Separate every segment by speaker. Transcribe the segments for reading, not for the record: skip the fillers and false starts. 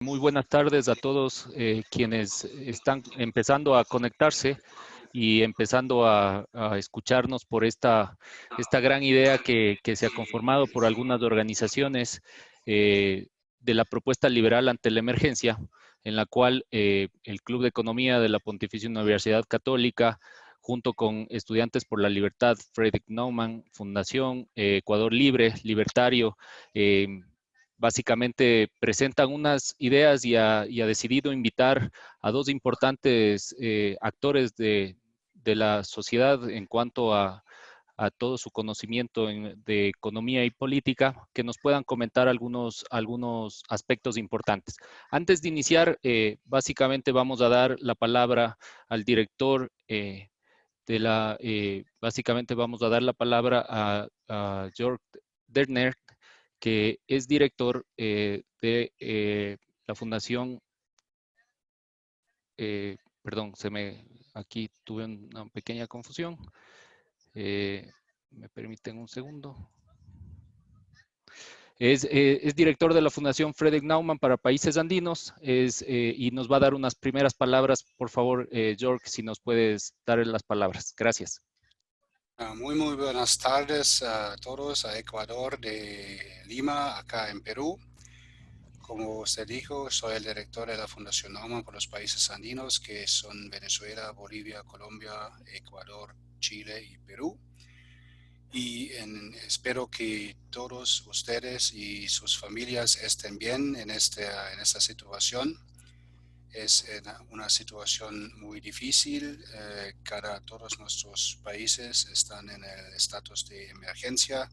Speaker 1: Muy buenas tardes a todos quienes están empezando a conectarse y empezando a escucharnos por esta gran idea que se ha conformado por algunas organizaciones eh, de la propuesta liberal ante la emergencia, en la cual el Club de Economía de la Pontificia Universidad Católica, junto con Estudiantes por la Libertad, Friedrich Naumann, Fundación Ecuador Libre, Libertario, básicamente presentan unas ideas y ha decidido invitar a dos importantes actores de la sociedad en cuanto a todo su conocimiento de economía y política, que nos puedan comentar algunos aspectos importantes. Antes de iniciar, básicamente vamos a dar la palabra al director básicamente vamos a dar la palabra a Jörg Derner, que es director de la Fundación, perdón, aquí tuve una pequeña confusión. Me permiten un segundo. Es director de la Fundación Friedrich Naumann para Países Andinos y nos va a dar unas primeras palabras. Por favor, Jörg, si nos puedes dar las palabras. Gracias.
Speaker 2: Muy buenas tardes a todos, a Ecuador de Lima, acá en Perú. Como usted dijo, soy el director de la Fundación Naumann por los países andinos, que son Venezuela, Bolivia, Colombia, Ecuador, Chile y Perú. Y espero que todos ustedes y sus familias estén bien en esta situación. Es una situación muy difícil. Todos nuestros países están en el estatus de emergencia.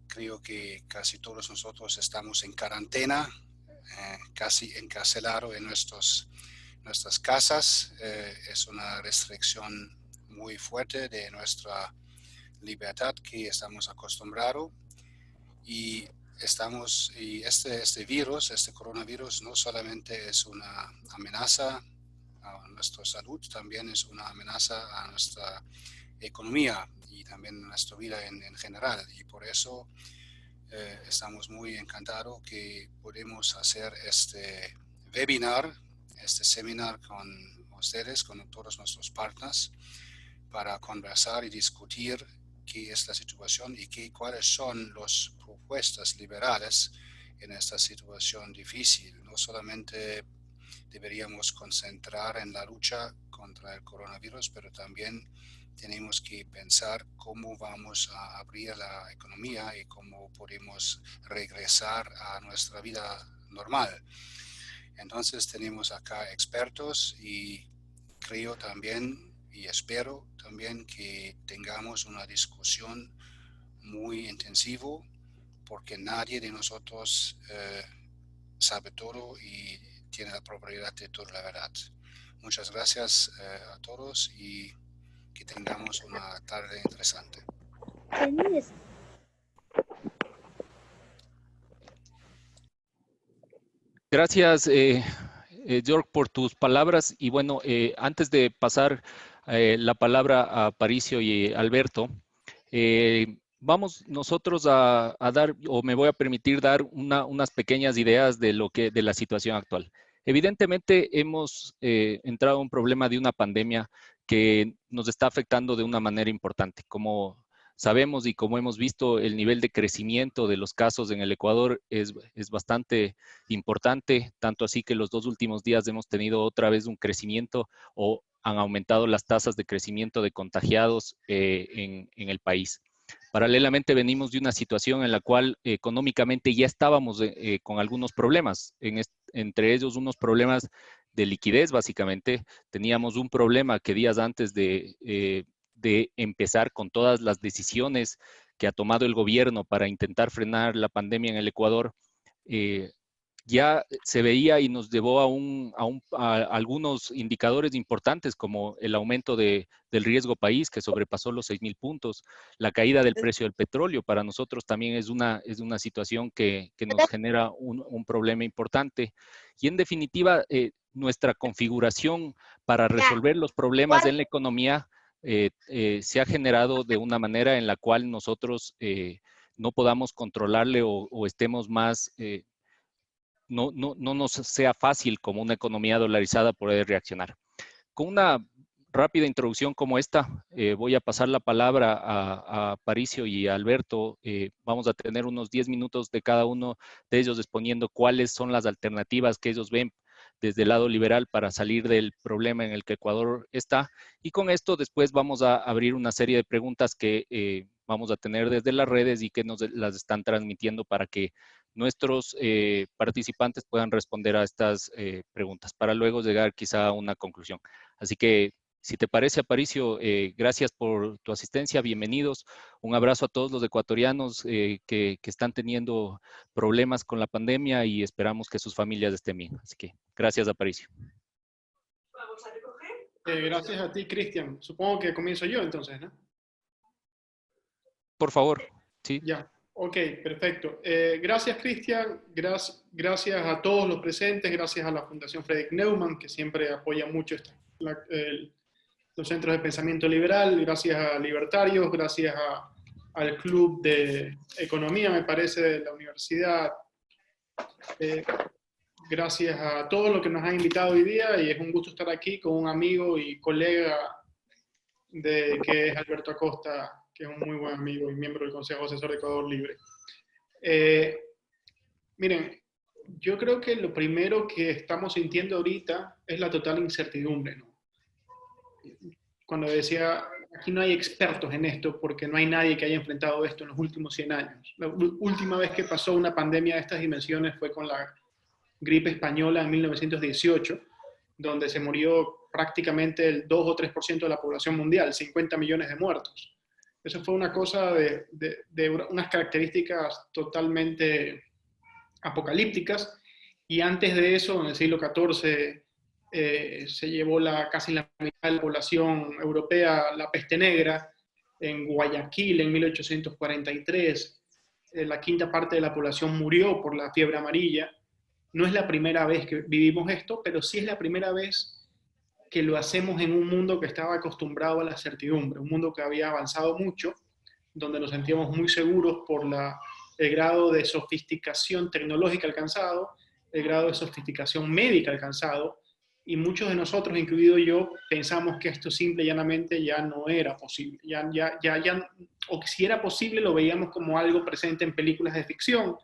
Speaker 2: Creo que casi todos nosotros estamos en cuarentena, casi encarcelados en nuestras casas. Es una restricción muy fuerte de nuestra libertad que estamos acostumbrados. Y este virus, este coronavirus, no solamente es una amenaza a nuestra salud, también es una amenaza a nuestra economía y también a nuestra vida en general. Y por eso estamos muy encantados que podemos hacer este webinar, este seminar con ustedes, con todos nuestros partners, para conversar y discutir qué es la situación y cuáles son las propuestas liberales en esta situación difícil. No solamente deberíamos concentrar en la lucha contra el coronavirus, pero también tenemos que pensar cómo vamos a abrir la economía y cómo podemos regresar a nuestra vida normal. Entonces tenemos acá expertos y creo también y espero también que tengamos una discusión muy intensiva, porque nadie de nosotros sabe todo y tiene la propiedad de toda la verdad. Muchas gracias a todos y que tengamos una tarde interesante.
Speaker 1: Gracias, George, por tus palabras. Y bueno, antes de pasar la palabra a Paricio y Alberto, vamos nosotros a dar, o me voy a permitir dar unas pequeñas ideas de la situación actual. Evidentemente hemos entrado a un problema de una pandemia que nos está afectando de una manera importante. Como sabemos y como hemos visto, el nivel de crecimiento de los casos en el Ecuador es bastante importante, tanto así que los dos últimos días hemos tenido otra vez un crecimiento o han aumentado las tasas de crecimiento de contagiados en el país. Paralelamente venimos de una situación en la cual económicamente ya estábamos con algunos problemas, entre ellos unos problemas de liquidez básicamente. Teníamos un problema que días antes de empezar con todas las decisiones que ha tomado el gobierno para intentar frenar la pandemia en el Ecuador, ya se veía y nos llevó a algunos indicadores importantes como el aumento del riesgo país que sobrepasó los 6,000 puntos, la caída del precio del petróleo para nosotros también es una situación que nos genera un problema importante y en definitiva nuestra configuración para resolver los problemas en la economía se ha generado de una manera en la cual nosotros no podamos controlarle o estemos más no nos sea fácil como una economía dolarizada poder reaccionar. Con una rápida introducción como esta, voy a pasar la palabra a Paricio y a Alberto. Vamos a tener unos 10 minutos de cada uno de ellos exponiendo cuáles son las alternativas que ellos ven desde el lado liberal para salir del problema en el que Ecuador está. Y con esto después vamos a abrir una serie de preguntas que vamos a tener desde las redes y que nos las están transmitiendo para que nuestros participantes puedan responder a estas preguntas, para luego llegar quizá a una conclusión. Así que, si te parece, Aparicio, gracias por tu asistencia, bienvenidos. Un abrazo a todos los ecuatorianos que están teniendo problemas con la pandemia y esperamos que sus familias estén bien. Así que, gracias, Aparicio.
Speaker 3: Vamos a recoger. Gracias a ti, Cristian. Supongo que comienzo yo entonces, ¿no?
Speaker 1: Por favor, sí.
Speaker 3: Ya, ok, perfecto. Gracias, Cristian. Gracias a todos los presentes. Gracias a la Fundación Friedrich Neumann, que siempre apoya mucho los centros de pensamiento liberal. Gracias a Libertarios. Gracias al Club de Economía, me parece, de la universidad. Gracias a todos los que nos han invitado hoy día y es un gusto estar aquí con un amigo y colega que es Alberto Acosta, que es un muy buen amigo y miembro del Consejo Asesor de Ecuador Libre. Miren, yo creo que lo primero que estamos sintiendo ahorita es la total incertidumbre, ¿no? Cuando decía, aquí no hay expertos en esto porque no hay nadie que haya enfrentado esto en los últimos 100 años. La última vez que pasó una pandemia de estas dimensiones fue con la gripe española en 1918, donde se murió prácticamente el 2 o 3% de la población mundial, 50 millones de muertos. Eso fue una cosa de unas características totalmente apocalípticas, y antes de eso, en el siglo XIV, se llevó casi la mitad de la población europea la peste negra. En Guayaquil, en 1843, la quinta parte de la población murió por la fiebre amarilla. No es la primera vez que vivimos esto, pero sí es la primera vez que lo hacemos en un mundo que estaba acostumbrado a la certidumbre, un mundo que había avanzado mucho, donde nos sentíamos muy seguros por el grado de sofisticación tecnológica alcanzado, el grado de sofisticación médica alcanzado, y muchos de nosotros, incluido yo, pensamos que esto simple y llanamente ya no era posible. O que si era posible lo veíamos como algo presente en películas de ficción.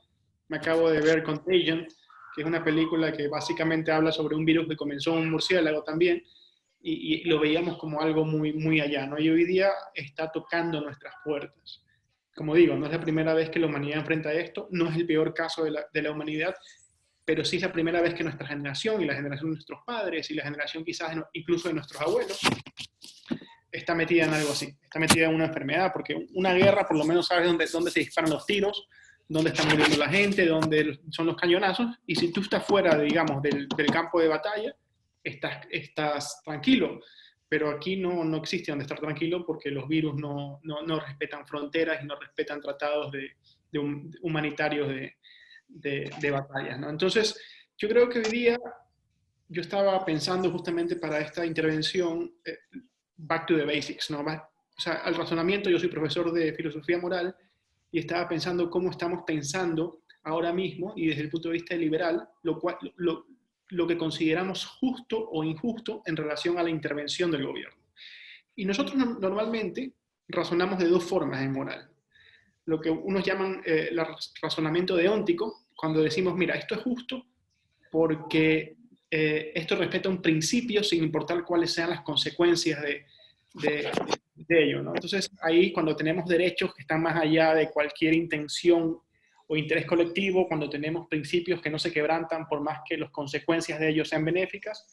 Speaker 3: Me acabo de ver Contagion, que es una película que básicamente habla sobre un virus que comenzó en un murciélago también, y lo veíamos como algo muy, muy allá, ¿no? Y hoy día está tocando nuestras puertas. Como digo, no es la primera vez que la humanidad enfrenta esto, no es el peor caso de la humanidad, pero sí es la primera vez que nuestra generación y la generación de nuestros padres y la generación quizás incluso de nuestros abuelos está metida en algo así, está metida en una enfermedad, porque una guerra por lo menos sabes dónde se disparan los tiros, dónde está muriendo la gente, dónde son los cañonazos, y si tú estás fuera, digamos, del campo de batalla, estás tranquilo. Pero aquí no existe donde estar tranquilo porque los virus no respetan fronteras y no respetan tratados humanitarios de batallas, ¿no? Entonces, yo creo que hoy día, yo estaba pensando justamente para esta intervención, back to the basics, ¿no? O sea, al razonamiento. Yo soy profesor de filosofía moral y estaba pensando cómo estamos pensando ahora mismo y desde el punto de vista liberal, lo que consideramos justo o injusto en relación a la intervención del gobierno. Y nosotros normalmente razonamos de dos formas en moral. Lo que unos llaman el razonamiento deóntico, cuando decimos, mira, esto es justo porque esto respeta un principio sin importar cuáles sean las consecuencias de ello, ¿no? Entonces, ahí cuando tenemos derechos que están más allá de cualquier intención o interés colectivo, cuando tenemos principios que no se quebrantan por más que las consecuencias de ellos sean benéficas,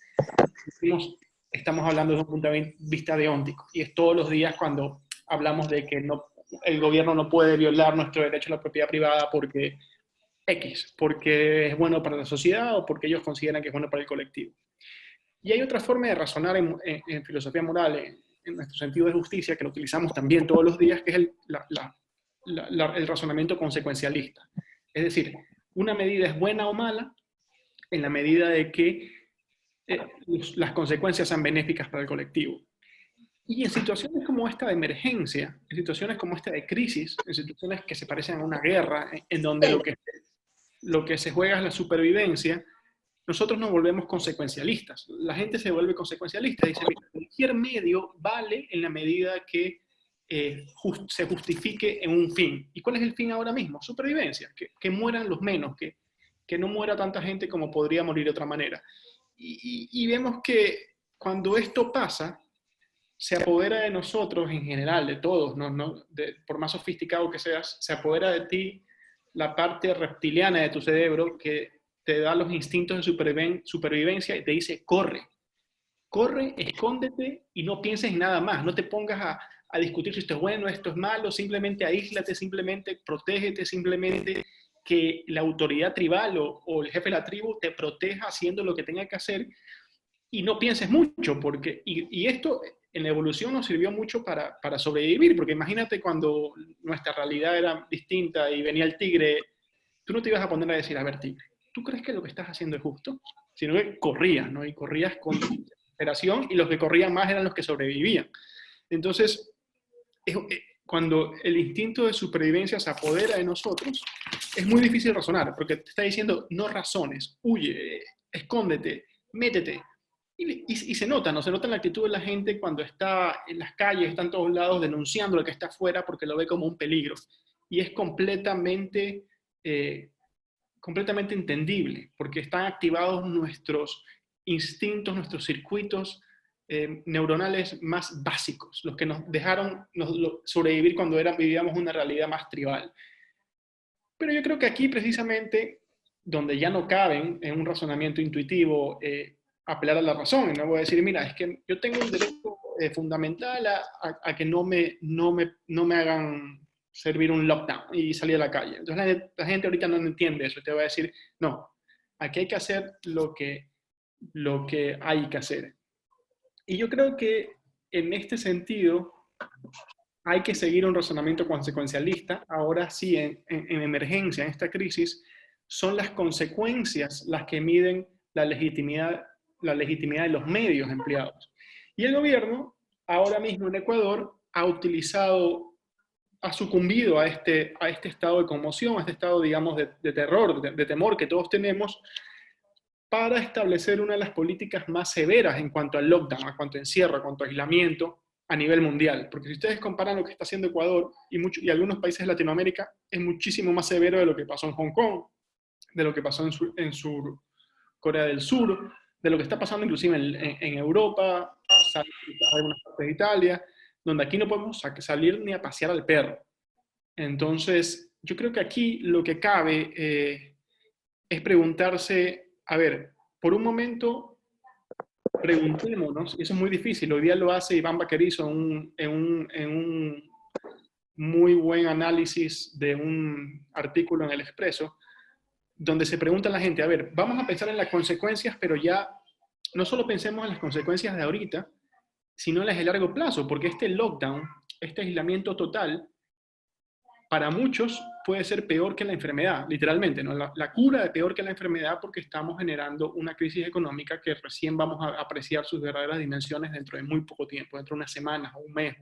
Speaker 3: estamos hablando desde un punto de vista deóntico. Y es todos los días cuando hablamos de que el gobierno no puede violar nuestro derecho a la propiedad privada porque es bueno para la sociedad o porque ellos consideran que es bueno para el colectivo. Y hay otra forma de razonar en filosofía moral, en nuestro sentido de justicia, que lo utilizamos también todos los días, que es el razonamiento consecuencialista. Es decir, una medida es buena o mala en la medida de que las consecuencias sean benéficas para el colectivo. Y en situaciones como esta de emergencia, en situaciones como esta de crisis, en situaciones que se parecen a una guerra, en donde lo que se juega es la supervivencia, nosotros nos volvemos consecuencialistas. La gente se vuelve consecuencialista. Dice, mira, cualquier medio vale en la medida que se justifique en un fin. ¿Y cuál es el fin ahora mismo? Supervivencia, que mueran los menos, que no muera tanta gente como podría morir de otra manera. Y vemos que cuando esto pasa, se apodera de nosotros en general, de todos, por más sofisticado que seas, se apodera de ti la parte reptiliana de tu cerebro que te da los instintos de supervivencia y te dice, corre, escóndete y no pienses en nada más, no te pongas a discutir si esto es bueno, esto es malo, simplemente aíslate, simplemente protégete, simplemente que la autoridad tribal o el jefe de la tribu te proteja haciendo lo que tenga que hacer y no pienses mucho, porque, y esto en la evolución nos sirvió mucho para sobrevivir, porque imagínate cuando nuestra realidad era distinta y venía el tigre, tú no te ibas a poner a decir, a ver, tigre, ¿tú crees que lo que estás haciendo es justo? Sino que corrías, ¿no? Y corrías con desesperación, y los que corrían más eran los que sobrevivían. Entonces, cuando el instinto de supervivencia se apodera de nosotros, es muy difícil razonar, porque te está diciendo, no razones, huye, escóndete, métete. Y se nota, ¿no? Se nota en la actitud de la gente cuando está en las calles, está en todos lados denunciando al que está afuera porque lo ve como un peligro. Y es completamente entendible, porque están activados nuestros instintos, nuestros circuitos neuronales más básicos, los que nos dejaron sobrevivir cuando vivíamos una realidad más tribal. Pero yo creo que aquí precisamente, donde ya no caben en un razonamiento intuitivo, apelar a la razón, y no voy a decir, mira, es que yo tengo un derecho fundamental a que no me hagan servir un lockdown y salir a la calle. Entonces la gente ahorita no entiende eso, te va a decir, no, aquí hay que hacer lo que hay que hacer. Y yo creo que en este sentido hay que seguir un razonamiento consecuencialista. Ahora sí, en emergencia, en esta crisis, son las consecuencias las que miden la legitimidad de los medios empleados. Y el gobierno, ahora mismo en Ecuador, ha sucumbido a este estado de conmoción, a este estado, digamos, de terror, de temor que todos tenemos, para establecer una de las políticas más severas en cuanto al lockdown, a cuanto a encierro, a cuanto a aislamiento a nivel mundial. Porque si ustedes comparan lo que está haciendo Ecuador y algunos países de Latinoamérica, es muchísimo más severo de lo que pasó en Hong Kong, de lo que pasó en Corea del Sur, de lo que está pasando inclusive en Europa, algunas partes de Italia, donde aquí no podemos salir ni a pasear al perro. Entonces, yo creo que aquí lo que cabe es preguntarse, a ver, por un momento, preguntémonos, y eso es muy difícil, hoy día lo hace Iván Vaquerizo en un muy buen análisis de un artículo en El Expreso, donde se pregunta a la gente, a ver, vamos a pensar en las consecuencias, pero ya no solo pensemos en las consecuencias de ahorita, sino en las de largo plazo, porque este lockdown, este aislamiento total, para muchos puede ser peor que la enfermedad, literalmente, ¿no? La cura es peor que la enfermedad porque estamos generando una crisis económica que recién vamos a apreciar sus verdaderas dimensiones dentro de muy poco tiempo, dentro de unas semanas o un mes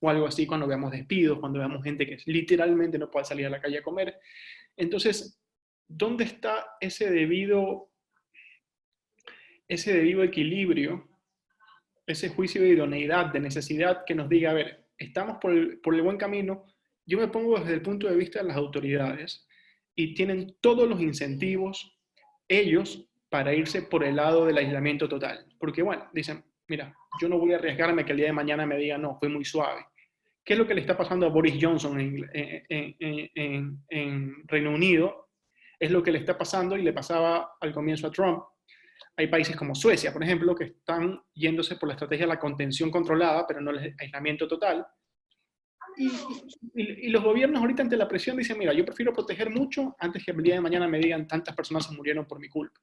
Speaker 3: o algo así, cuando veamos despidos, cuando veamos gente que literalmente no puede salir a la calle a comer. Entonces, ¿dónde está ese debido equilibrio, ese juicio de idoneidad, de necesidad que nos diga, a ver, estamos por el buen camino? Yo me pongo desde el punto de vista de las autoridades y tienen todos los incentivos ellos para irse por el lado del aislamiento total. Porque bueno, dicen, mira, yo no voy a arriesgarme que el día de mañana me digan, no, fue muy suave. ¿Qué es lo que le está pasando a Boris Johnson en Reino Unido? Es lo que le está pasando y le pasaba al comienzo a Trump. Hay países como Suecia, por ejemplo, que están yéndose por la estrategia de la contención controlada, pero no el aislamiento total. Y los gobiernos ahorita ante la presión dicen, mira, yo prefiero proteger mucho antes que el día de mañana me digan tantas personas se murieron por mi culpa.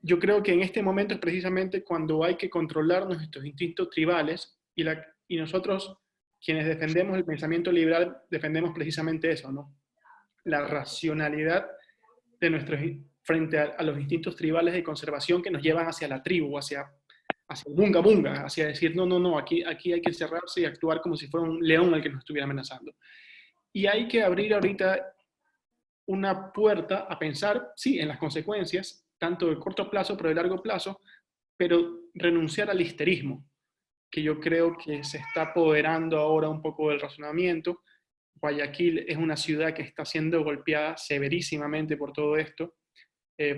Speaker 3: Yo creo que en este momento es precisamente cuando hay que controlar nuestros instintos tribales y nosotros, quienes defendemos el pensamiento liberal, defendemos precisamente eso, ¿no? La racionalidad de frente a los instintos tribales de conservación que nos llevan hacia la tribu, hacia el bunga bunga, hacia decir, no, aquí hay que encerrarse y actuar como si fuera un león al que nos estuviera amenazando. Y hay que abrir ahorita una puerta a pensar, sí, en las consecuencias, tanto de corto plazo, pero de largo plazo, pero renunciar al histerismo, que yo creo que se está apoderando ahora un poco del razonamiento. Guayaquil es una ciudad que está siendo golpeada severísimamente por todo esto.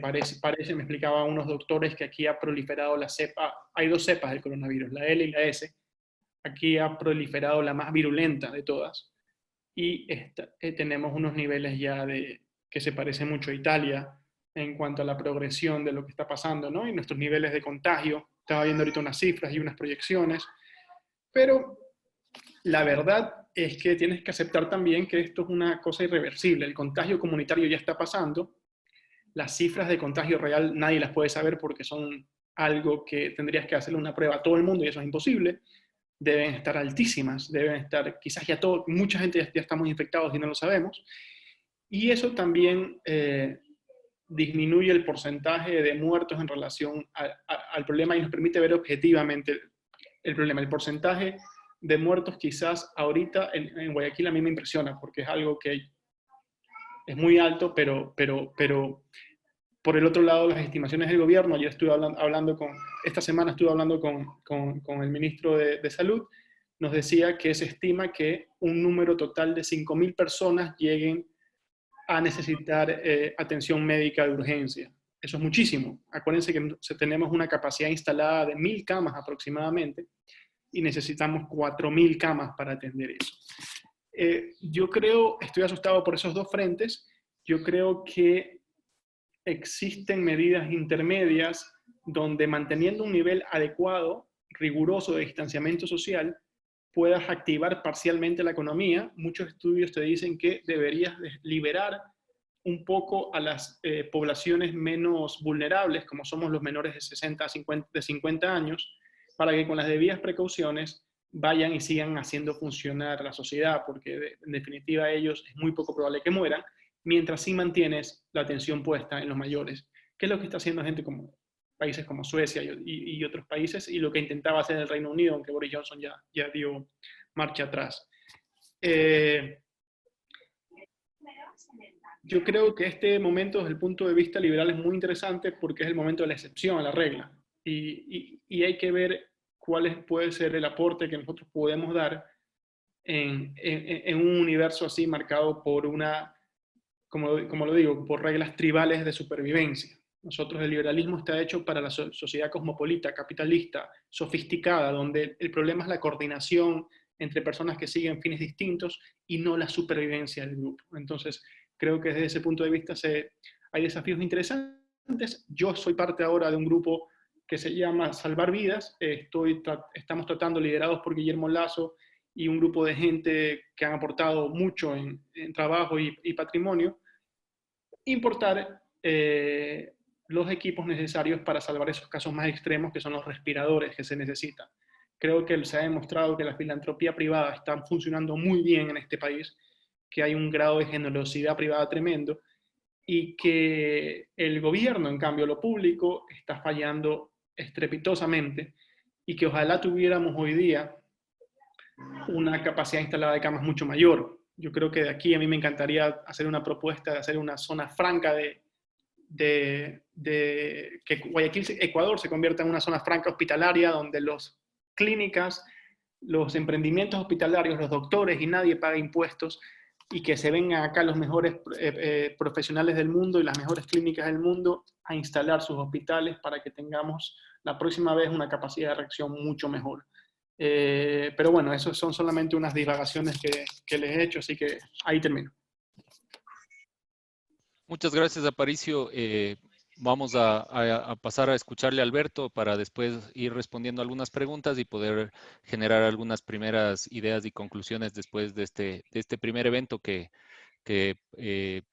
Speaker 3: Parece, me explicaban unos doctores, que aquí ha proliferado la cepa, hay dos cepas del coronavirus, la L y la S. Aquí ha proliferado la más virulenta de todas. Y tenemos unos niveles ya que se parecen mucho a Italia en cuanto a la progresión de lo que está pasando, ¿no? Y nuestros niveles de contagio. Estaba viendo ahorita unas cifras y unas proyecciones. Pero la verdad es que tienes que aceptar también que esto es una cosa irreversible. El contagio comunitario ya está pasando. Las cifras de contagio real nadie las puede saber porque son algo que tendrías que hacerle una prueba a todo el mundo y eso es imposible. Deben estar altísimas, deben estar, quizás ya mucha gente ya estamos infectados y no lo sabemos. Y eso también disminuye el porcentaje de muertos en relación al problema y nos permite ver objetivamente el problema. El porcentaje de muertos quizás ahorita en Guayaquil a mí me impresiona porque es algo que es muy alto, pero por el otro lado, las estimaciones del gobierno, ayer estuve esta semana estuve hablando con el ministro de Salud, nos decía que se estima que un número total de 5.000 personas lleguen a necesitar atención médica de urgencia. Eso es muchísimo. Acuérdense que tenemos una capacidad instalada de 1.000 camas aproximadamente y necesitamos 4.000 camas para atender eso. Yo estoy asustado por esos dos frentes. Yo creo que existen medidas intermedias donde manteniendo un nivel adecuado, riguroso de distanciamiento social, puedas activar parcialmente la economía. Muchos estudios te dicen que deberías liberar un poco a las poblaciones menos vulnerables, como somos los menores de 50 años, para que con las debidas precauciones vayan y sigan haciendo funcionar la sociedad, porque en definitiva ellos es muy poco probable que mueran, mientras sí mantienes la atención puesta en los mayores, que es lo que está haciendo gente como países como Suecia y otros países, y lo que intentaba hacer el Reino Unido, aunque Boris Johnson ya dio marcha atrás. Yo creo que este momento, desde el punto de vista liberal, es muy interesante porque es el momento de la excepción a la regla, y hay que ver cuál puede ser el aporte que nosotros podemos dar en un universo así marcado por como lo digo, por reglas tribales de supervivencia. Nosotros, el liberalismo está hecho para la sociedad cosmopolita, capitalista, sofisticada, donde el problema es la coordinación entre personas que siguen fines distintos y no la supervivencia del grupo. Entonces, creo que desde ese punto de vista hay desafíos interesantes. Yo soy parte ahora de un grupo que se llama Salvar Vidas. Estamos tratando, liderados por Guillermo Lazo y un grupo de gente que han aportado mucho en trabajo y patrimonio, importar los equipos necesarios para salvar esos casos más extremos, que son los respiradores que se necesitan. Creo que se ha demostrado que la filantropía privada está funcionando muy bien en este país, que hay un grado de generosidad privada tremendo, y que el gobierno, en cambio, lo público, está fallando estrepitosamente, y que ojalá tuviéramos hoy día una capacidad instalada de camas mucho mayor. Yo creo que de aquí a mí me encantaría hacer una propuesta de hacer una zona franca que Guayaquil, Ecuador, se convierta en una zona franca hospitalaria donde las clínicas, los emprendimientos hospitalarios, los doctores y nadie paga impuestos, y que se vengan acá los mejores profesionales del mundo y las mejores clínicas del mundo a instalar sus hospitales para que tengamos la próxima vez una capacidad de reacción mucho mejor. Pero bueno, eso son solamente unas divagaciones que les he hecho, así que ahí termino.
Speaker 1: Muchas gracias, Aparicio. Vamos a pasar a escucharle a Alberto para después ir respondiendo algunas preguntas y poder generar algunas primeras ideas y conclusiones después de este primer evento que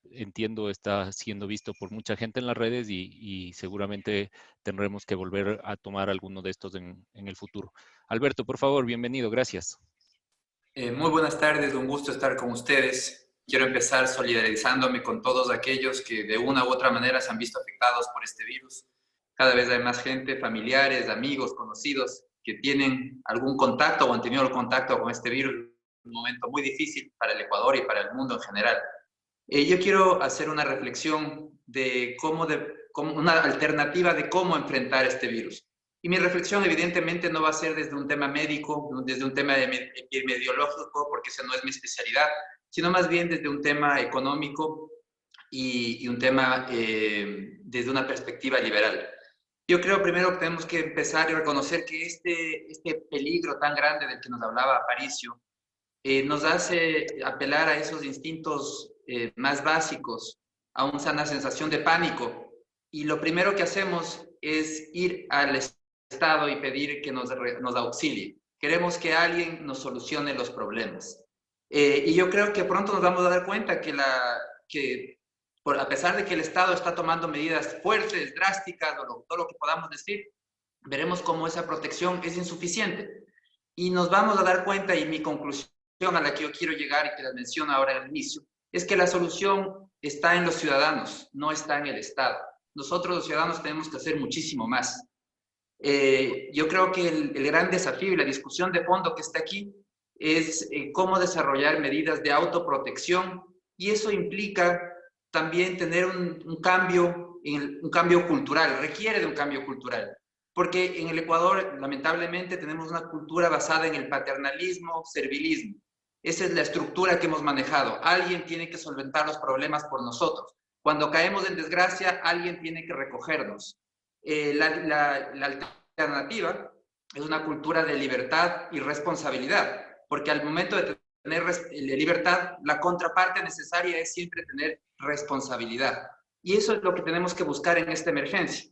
Speaker 1: entiendo está siendo visto por mucha gente en las redes y seguramente tendremos que volver a tomar alguno de estos en el futuro. Alberto, por favor, bienvenido. Gracias.
Speaker 4: Muy buenas tardes, un gusto estar con ustedes. Quiero empezar solidarizándome con todos aquellos que de una u otra manera se han visto afectados por este virus. Cada vez hay más gente, familiares, amigos, conocidos, que tienen algún contacto o han tenido contacto con este virus. Un momento muy difícil para el Ecuador y para el mundo en general. Yo quiero hacer una reflexión de cómo una alternativa de cómo enfrentar este virus. Y mi reflexión evidentemente no va a ser desde un tema médico, desde un tema epidemiológico, porque esa no es mi especialidad, sino más bien desde un tema económico y un tema desde una perspectiva liberal. Yo creo primero que tenemos que empezar a reconocer que este peligro tan grande del que nos hablaba Aparicio nos hace apelar a esos instintos más básicos, a una sensación de pánico. Y lo primero que hacemos es ir al Estado y pedir que nos auxilie. Queremos que alguien nos solucione los problemas. Y yo creo que pronto nos vamos a dar cuenta que a pesar de que el Estado está tomando medidas fuertes, drásticas, todo lo que podamos decir, veremos cómo esa protección es insuficiente. Y nos vamos a dar cuenta, y mi conclusión a la que yo quiero llegar y que la menciono ahora al inicio, es que la solución está en los ciudadanos, no está en el Estado. Nosotros los ciudadanos tenemos que hacer muchísimo más. Yo creo que el gran desafío y la discusión de fondo que está aquí es cómo desarrollar medidas de autoprotección, y eso implica también tener un cambio cultural, requiere de un cambio cultural, porque en el Ecuador lamentablemente tenemos una cultura basada en el paternalismo, servilismo. Esa es la estructura que hemos manejado. Alguien tiene que solventar los problemas por nosotros. Cuando caemos en desgracia, alguien tiene que recogernos. La alternativa es una cultura de libertad y responsabilidad, porque al momento de tener libertad, la contraparte necesaria es siempre tener responsabilidad. Y eso es lo que tenemos que buscar en esta emergencia.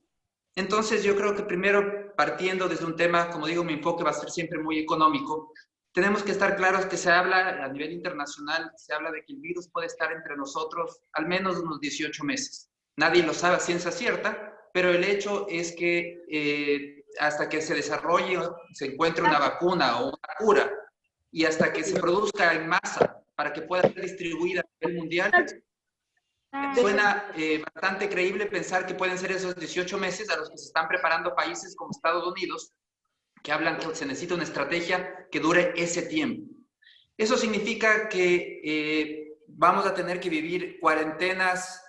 Speaker 4: Entonces yo creo que primero, partiendo desde un tema, como digo, mi enfoque va a ser siempre muy económico, tenemos que estar claros que se habla a nivel internacional, se habla de que el virus puede estar entre nosotros al menos unos 18 meses. Nadie lo sabe a ciencia cierta, pero el hecho es que hasta que se desarrolle, se encuentre una vacuna o una cura, y hasta que se produzca en masa para que pueda ser distribuida a nivel mundial, suena bastante creíble pensar que pueden ser esos 18 meses a los que se están preparando países como Estados Unidos, que hablan que se necesita una estrategia que dure ese tiempo. Eso significa que vamos a tener que vivir cuarentenas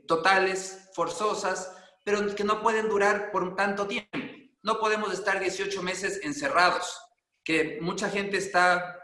Speaker 4: totales, forzosas, pero que no pueden durar por un tanto tiempo. No podemos estar 18 meses encerrados, que mucha gente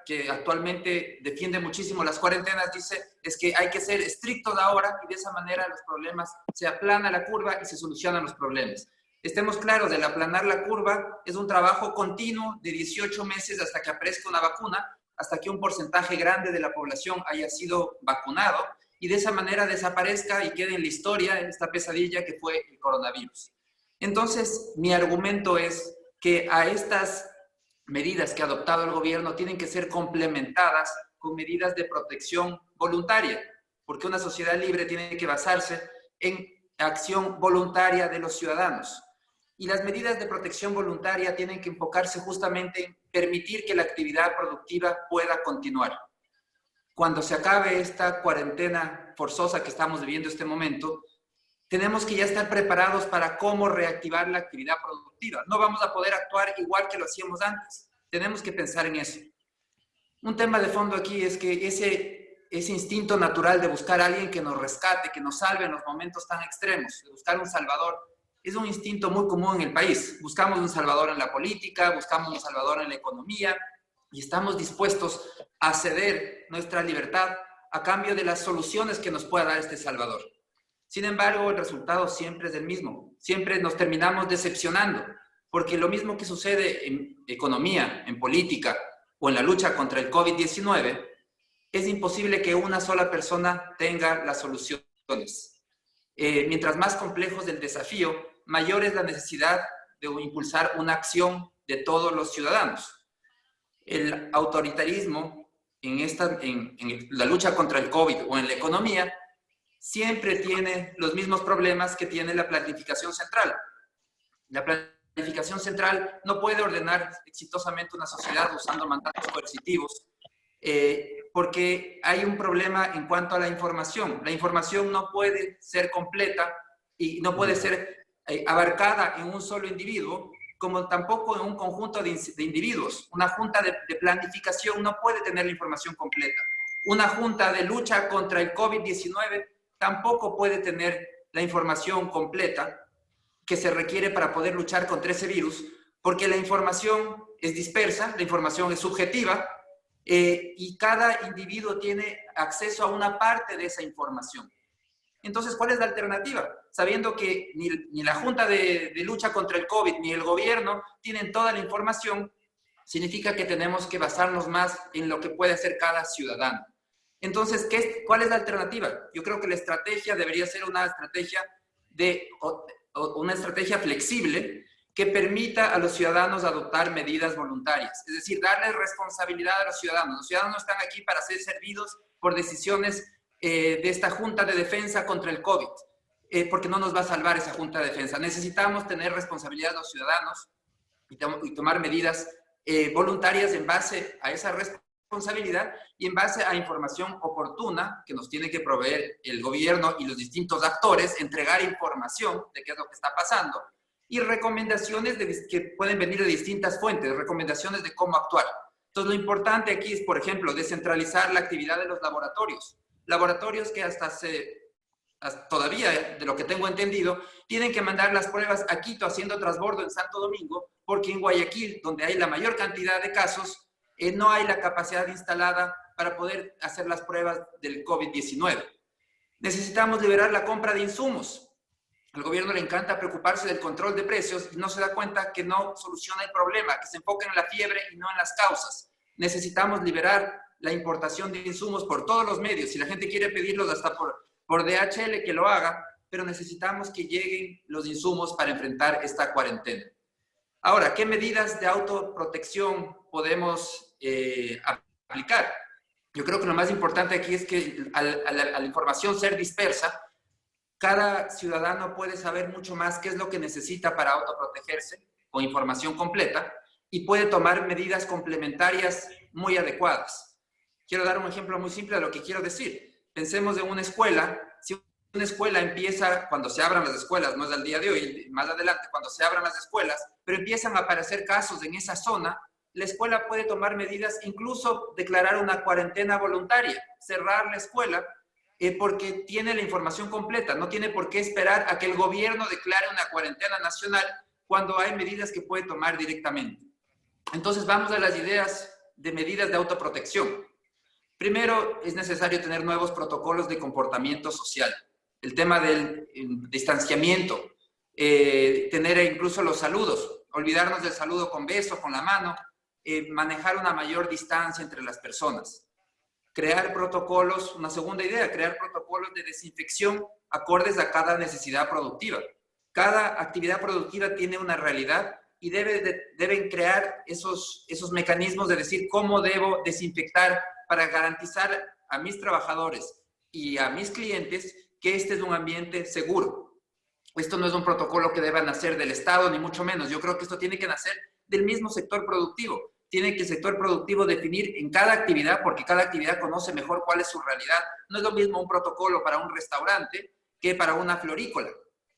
Speaker 4: que actualmente defiende muchísimo las cuarentenas, dice es que hay que ser estrictos ahora y de esa manera los problemas, se aplana la curva y se solucionan los problemas. Estemos claros, el aplanar la curva es un trabajo continuo de 18 meses hasta que aparezca una vacuna, hasta que un porcentaje grande de la población haya sido vacunado y de esa manera desaparezca y quede en la historia esta pesadilla que fue el coronavirus. Entonces, mi argumento es que a estas medidas que ha adoptado el gobierno tienen que ser complementadas con medidas de protección voluntaria, porque una sociedad libre tiene que basarse en acción voluntaria de los ciudadanos. Y las medidas de protección voluntaria tienen que enfocarse justamente en permitir que la actividad productiva pueda continuar. Cuando se acabe esta cuarentena forzosa que estamos viviendo en este momento, tenemos que ya estar preparados para cómo reactivar la actividad productiva. No vamos a poder actuar igual que lo hacíamos antes. Tenemos que pensar en eso. Un tema de fondo aquí es que ese instinto natural de buscar a alguien que nos rescate, que nos salve en los momentos tan extremos, de buscar un salvador, es un instinto muy común en el país. Buscamos un salvador en la política, buscamos un salvador en la economía y estamos dispuestos a ceder nuestra libertad a cambio de las soluciones que nos pueda dar este salvador. Sin embargo, el resultado siempre es el mismo. Siempre nos terminamos decepcionando, porque lo mismo que sucede en economía, en política o en la lucha contra el COVID-19, es imposible que una sola persona tenga las soluciones. Mientras más complejo es el desafío, mayor es la necesidad de impulsar una acción de todos los ciudadanos. El autoritarismo en la lucha contra el COVID o en la economía siempre tiene los mismos problemas que tiene la planificación central. La planificación central no puede ordenar exitosamente una sociedad usando mandatos coercitivos porque hay un problema en cuanto a la información. La información no puede ser completa y no puede ser abarcada en un solo individuo, como tampoco en un conjunto de individuos. Una junta de planificación no puede tener la información completa. Una junta de lucha contra el COVID-19 tampoco puede tener la información completa que se requiere para poder luchar contra ese virus, porque la información es dispersa, la información es subjetiva, y cada individuo tiene acceso a una parte de esa información. Entonces, ¿cuál es la alternativa? Sabiendo que ni la Junta de Lucha contra el COVID ni el gobierno tienen toda la información, significa que tenemos que basarnos más en lo que puede hacer cada ciudadano. Entonces, ¿cuál es la alternativa? Yo creo que la estrategia debería ser una estrategia flexible que permita a los ciudadanos adoptar medidas voluntarias. Es decir, darle responsabilidad a los ciudadanos. Los ciudadanos no están aquí para ser servidos por decisiones de esta Junta de Defensa contra el COVID, porque no nos va a salvar esa Junta de Defensa. Necesitamos tener responsabilidad los ciudadanos y tomar medidas voluntarias en base a esa responsabilidad y en base a información oportuna que nos tiene que proveer el gobierno y los distintos actores, entregar información de qué es lo que está pasando y recomendaciones que pueden venir de distintas fuentes, recomendaciones de cómo actuar. Entonces, lo importante aquí es, por ejemplo, descentralizar la actividad de los laboratorios. Laboratorios que hasta todavía, de lo que tengo entendido, tienen que mandar las pruebas a Quito haciendo transbordo en Santo Domingo, porque en Guayaquil, donde hay la mayor cantidad de casos, no hay la capacidad instalada para poder hacer las pruebas del COVID-19. Necesitamos liberar la compra de insumos. Al gobierno le encanta preocuparse del control de precios y no se da cuenta que no soluciona el problema, que se enfoca en la fiebre y no en las causas. Necesitamos liberar la importación de insumos por todos los medios. Si la gente quiere pedirlos hasta por DHL, que lo haga, pero necesitamos que lleguen los insumos para enfrentar esta cuarentena. Ahora, ¿qué medidas de autoprotección podemos aplicar? Yo creo que lo más importante aquí es que al la información ser dispersa, cada ciudadano puede saber mucho más qué es lo que necesita para autoprotegerse con información completa y puede tomar medidas complementarias muy adecuadas. Quiero dar un ejemplo muy simple de lo que quiero decir. Pensemos en una escuela. Si una escuela empieza, cuando se abran las escuelas, no es al día de hoy, más adelante, cuando se abran las escuelas, pero empiezan a aparecer casos en esa zona, la escuela puede tomar medidas, incluso declarar una cuarentena voluntaria, cerrar la escuela, porque tiene la información completa, no tiene por qué esperar a que el gobierno declare una cuarentena nacional cuando hay medidas que puede tomar directamente. Entonces vamos a las ideas de medidas de autoprotección. Primero, es necesario tener nuevos protocolos de comportamiento social. El tema del distanciamiento, tener incluso los saludos, olvidarnos del saludo con beso, con la mano, manejar una mayor distancia entre las personas. Crear protocolos, una segunda idea, crear protocolos de desinfección acordes a cada necesidad productiva. Cada actividad productiva tiene una realidad y deben crear esos mecanismos de decir cómo debo desinfectar para garantizar a mis trabajadores y a mis clientes que este es un ambiente seguro. Esto no es un protocolo que deba nacer del Estado, ni mucho menos. Yo creo que esto tiene que nacer del mismo sector productivo. Tiene que el sector productivo definir en cada actividad, porque cada actividad conoce mejor cuál es su realidad. No es lo mismo un protocolo para un restaurante que para una florícola.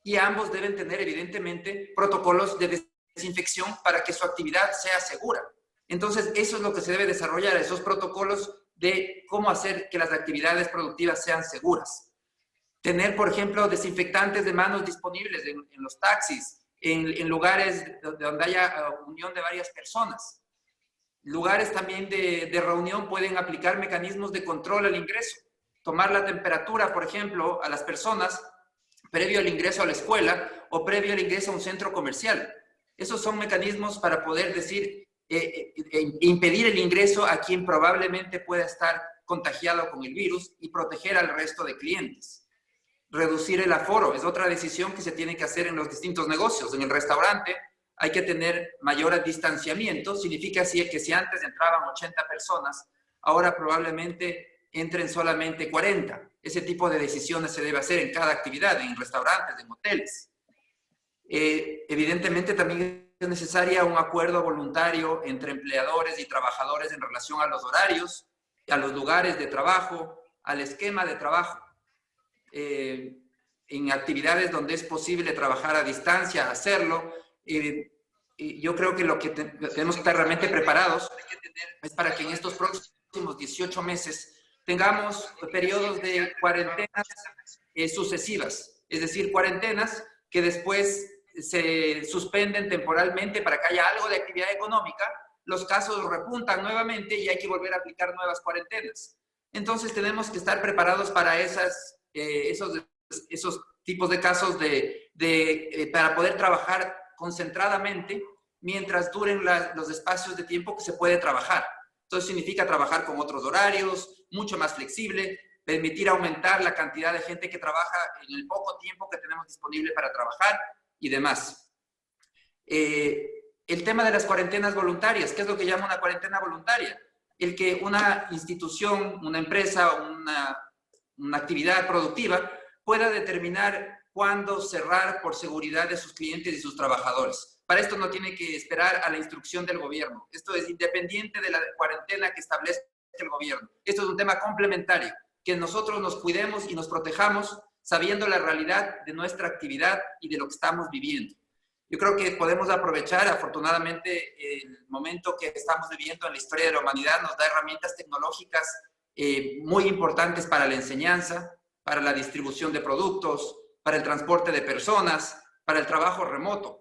Speaker 4: Y ambos deben tener, evidentemente, protocolos de desinfección para que su actividad sea segura. Entonces, eso es lo que se debe desarrollar, esos protocolos de cómo hacer que las actividades productivas sean seguras. Tener, por ejemplo, desinfectantes de manos disponibles en los taxis, en lugares donde haya unión de varias personas. Lugares también de reunión pueden aplicar mecanismos de control al ingreso. Tomar la temperatura, por ejemplo, a las personas previo al ingreso a la escuela o previo al ingreso a un centro comercial. Esos son mecanismos para poder decir, impedir el ingreso a quien probablemente pueda estar contagiado con el virus y proteger al resto de clientes. Reducir el aforo es otra decisión que se tiene que hacer en los distintos negocios. En el restaurante hay que tener mayor distanciamiento. Significa que si antes entraban 80 personas, ahora probablemente entren solamente 40. Ese tipo de decisiones se debe hacer en cada actividad, en restaurantes, en hoteles. Evidentemente también es necesaria un acuerdo voluntario entre empleadores y trabajadores en relación a los horarios, a los lugares de trabajo, al esquema de trabajo. En actividades donde es posible trabajar a distancia, hacerlo. Yo creo que lo que tenemos que estar realmente preparados es para que en estos próximos 18 meses tengamos periodos de cuarentenas sucesivas, es decir, cuarentenas que después se suspenden temporalmente para que haya algo de actividad económica, los casos repuntan nuevamente y hay que volver a aplicar nuevas cuarentenas. Entonces tenemos que estar preparados para esos tipos de casos para poder trabajar concentradamente mientras duren los espacios de tiempo que se puede trabajar. Entonces significa trabajar con otros horarios, mucho más flexible, permitir aumentar la cantidad de gente que trabaja en el poco tiempo que tenemos disponible para trabajar y demás. El tema de las cuarentenas voluntarias, ¿qué es lo que llama una cuarentena voluntaria? El que una institución, una empresa, una actividad productiva pueda determinar cuándo cerrar por seguridad de sus clientes y sus trabajadores. Para esto no tiene que esperar a la instrucción del gobierno. Esto es independiente de la cuarentena que establezca el gobierno. Esto es un tema complementario, que nosotros nos cuidemos y nos protejamos sabiendo la realidad de nuestra actividad y de lo que estamos viviendo. Yo creo que podemos aprovechar, afortunadamente, el momento que estamos viviendo en la historia de la humanidad nos da herramientas tecnológicas muy importantes para la enseñanza, para la distribución de productos, para el transporte de personas, para el trabajo remoto.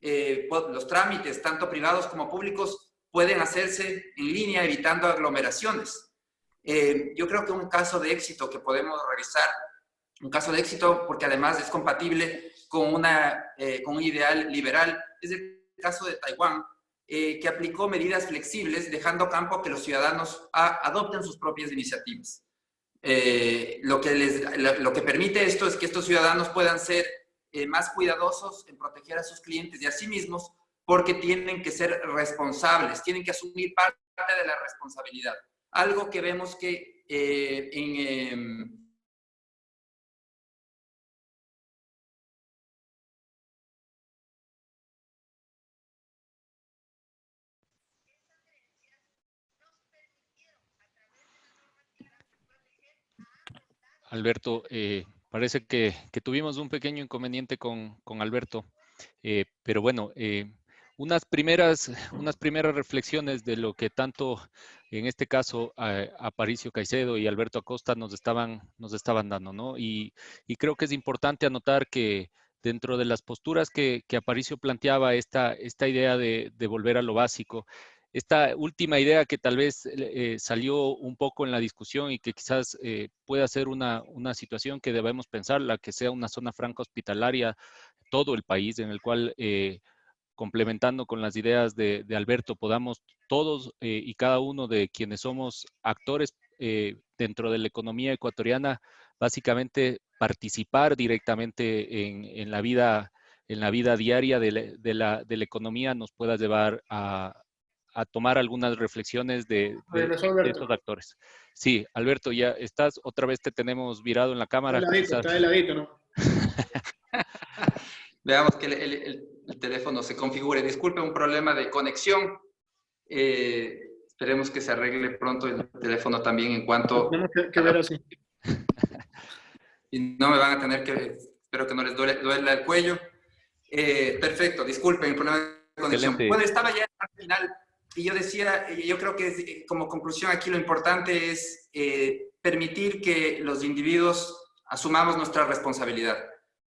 Speaker 4: Los trámites, tanto privados como públicos, pueden hacerse en línea evitando aglomeraciones. Yo creo que un caso de éxito que podemos revisar, un caso de éxito porque además es compatible con un ideal liberal, es el caso de Taiwán, que aplicó medidas flexibles dejando campo a que los ciudadanos adopten sus propias iniciativas. Lo que permite esto es que estos ciudadanos puedan ser más cuidadosos en proteger a sus clientes y a sí mismos porque tienen que ser responsables, tienen que asumir parte de la responsabilidad. Algo que vemos que
Speaker 1: Alberto, parece que tuvimos un pequeño inconveniente con Alberto, pero bueno, unas primeras reflexiones de lo que tanto, en este caso, Aparicio Caicedo y Alberto Acosta nos estaban dando, ¿no? Y creo que es importante anotar que dentro de las posturas que Aparicio planteaba, esta idea de volver a lo básico, esta última idea que tal vez salió un poco en la discusión y que quizás pueda ser una situación que debemos pensar, la que sea una zona franca hospitalaria, todo el país, en el cual, complementando con las ideas de Alberto, podamos todos y cada uno de quienes somos actores dentro de la economía ecuatoriana, básicamente participar directamente en la vida diaria de la economía, nos pueda llevar a tomar algunas reflexiones de estos actores. Sí, Alberto, ya estás, otra vez te tenemos virado en la cámara.
Speaker 3: Está de ladito, ¿no?
Speaker 4: Veamos que el teléfono se configure. Disculpe, un problema de conexión. Esperemos que se arregle pronto el teléfono también en cuanto...
Speaker 3: Tenemos que ver así.
Speaker 4: Y no me van a tener que... Espero que no les duela el cuello. Perfecto, disculpen el problema de conexión.
Speaker 1: Excelente.
Speaker 4: Bueno, estaba ya al final y yo decía, yo creo que como conclusión aquí lo importante es permitir que los individuos asumamos nuestra responsabilidad.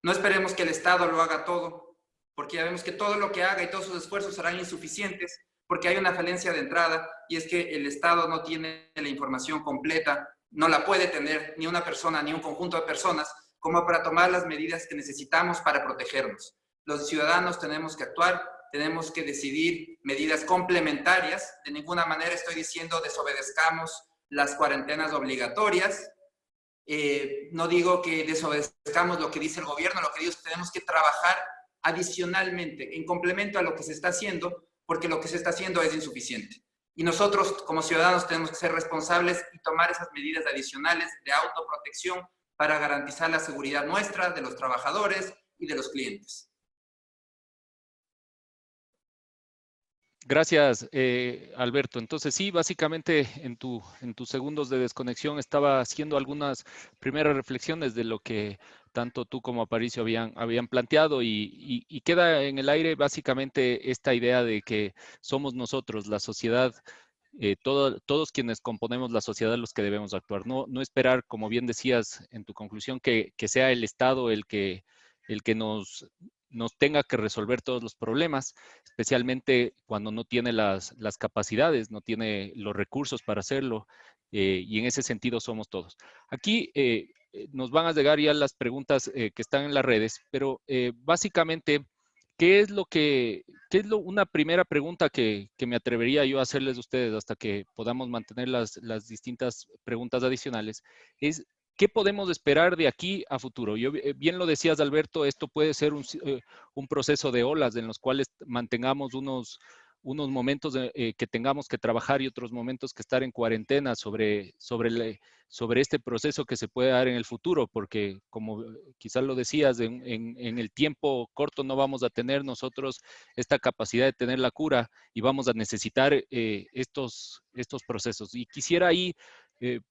Speaker 4: No esperemos que el Estado lo haga todo, porque ya vemos que todo lo que haga y todos sus esfuerzos serán insuficientes, porque hay una falencia de entrada, y es que el Estado no tiene la información completa, no la puede tener ni una persona ni un conjunto de personas, como para tomar las medidas que necesitamos para protegernos. Los ciudadanos tenemos que actuar, tenemos que decidir medidas complementarias. De ninguna manera estoy diciendo desobedezcamos las cuarentenas obligatorias. No digo que desobedezcamos lo que dice el gobierno, lo que digo es que tenemos que trabajar adicionalmente, en complemento a lo que se está haciendo, porque lo que se está haciendo es insuficiente. Y nosotros, como ciudadanos, tenemos que ser responsables y tomar esas medidas adicionales de autoprotección para garantizar la seguridad nuestra, de los trabajadores y de los clientes.
Speaker 1: Gracias, Alberto. Entonces, sí, básicamente en tus segundos de desconexión estaba haciendo algunas primeras reflexiones de lo que tanto tú como Aparicio habían planteado y queda en el aire básicamente esta idea de que somos nosotros, la sociedad todos quienes componemos la sociedad los que debemos actuar. No esperar, como bien decías en tu conclusión, que sea el Estado el que nos tenga que resolver todos los problemas, especialmente cuando no tiene las capacidades, no tiene los recursos para hacerlo, y en ese sentido somos todos. Aquí nos van a llegar ya las preguntas que están en las redes, pero básicamente, ¿qué es una primera pregunta que me atrevería yo a hacerles a ustedes hasta que podamos mantener las distintas preguntas adicionales? Es, ¿qué podemos esperar de aquí a futuro? Bien lo decías, Alberto, esto puede ser un proceso de olas en los cuales mantengamos unos momentos que tengamos que trabajar y otros momentos que estar en cuarentena sobre este proceso que se puede dar en el futuro, porque como quizás lo decías, en el tiempo corto no vamos a tener nosotros esta capacidad de tener la cura y vamos a necesitar estos procesos. Y quisiera ahí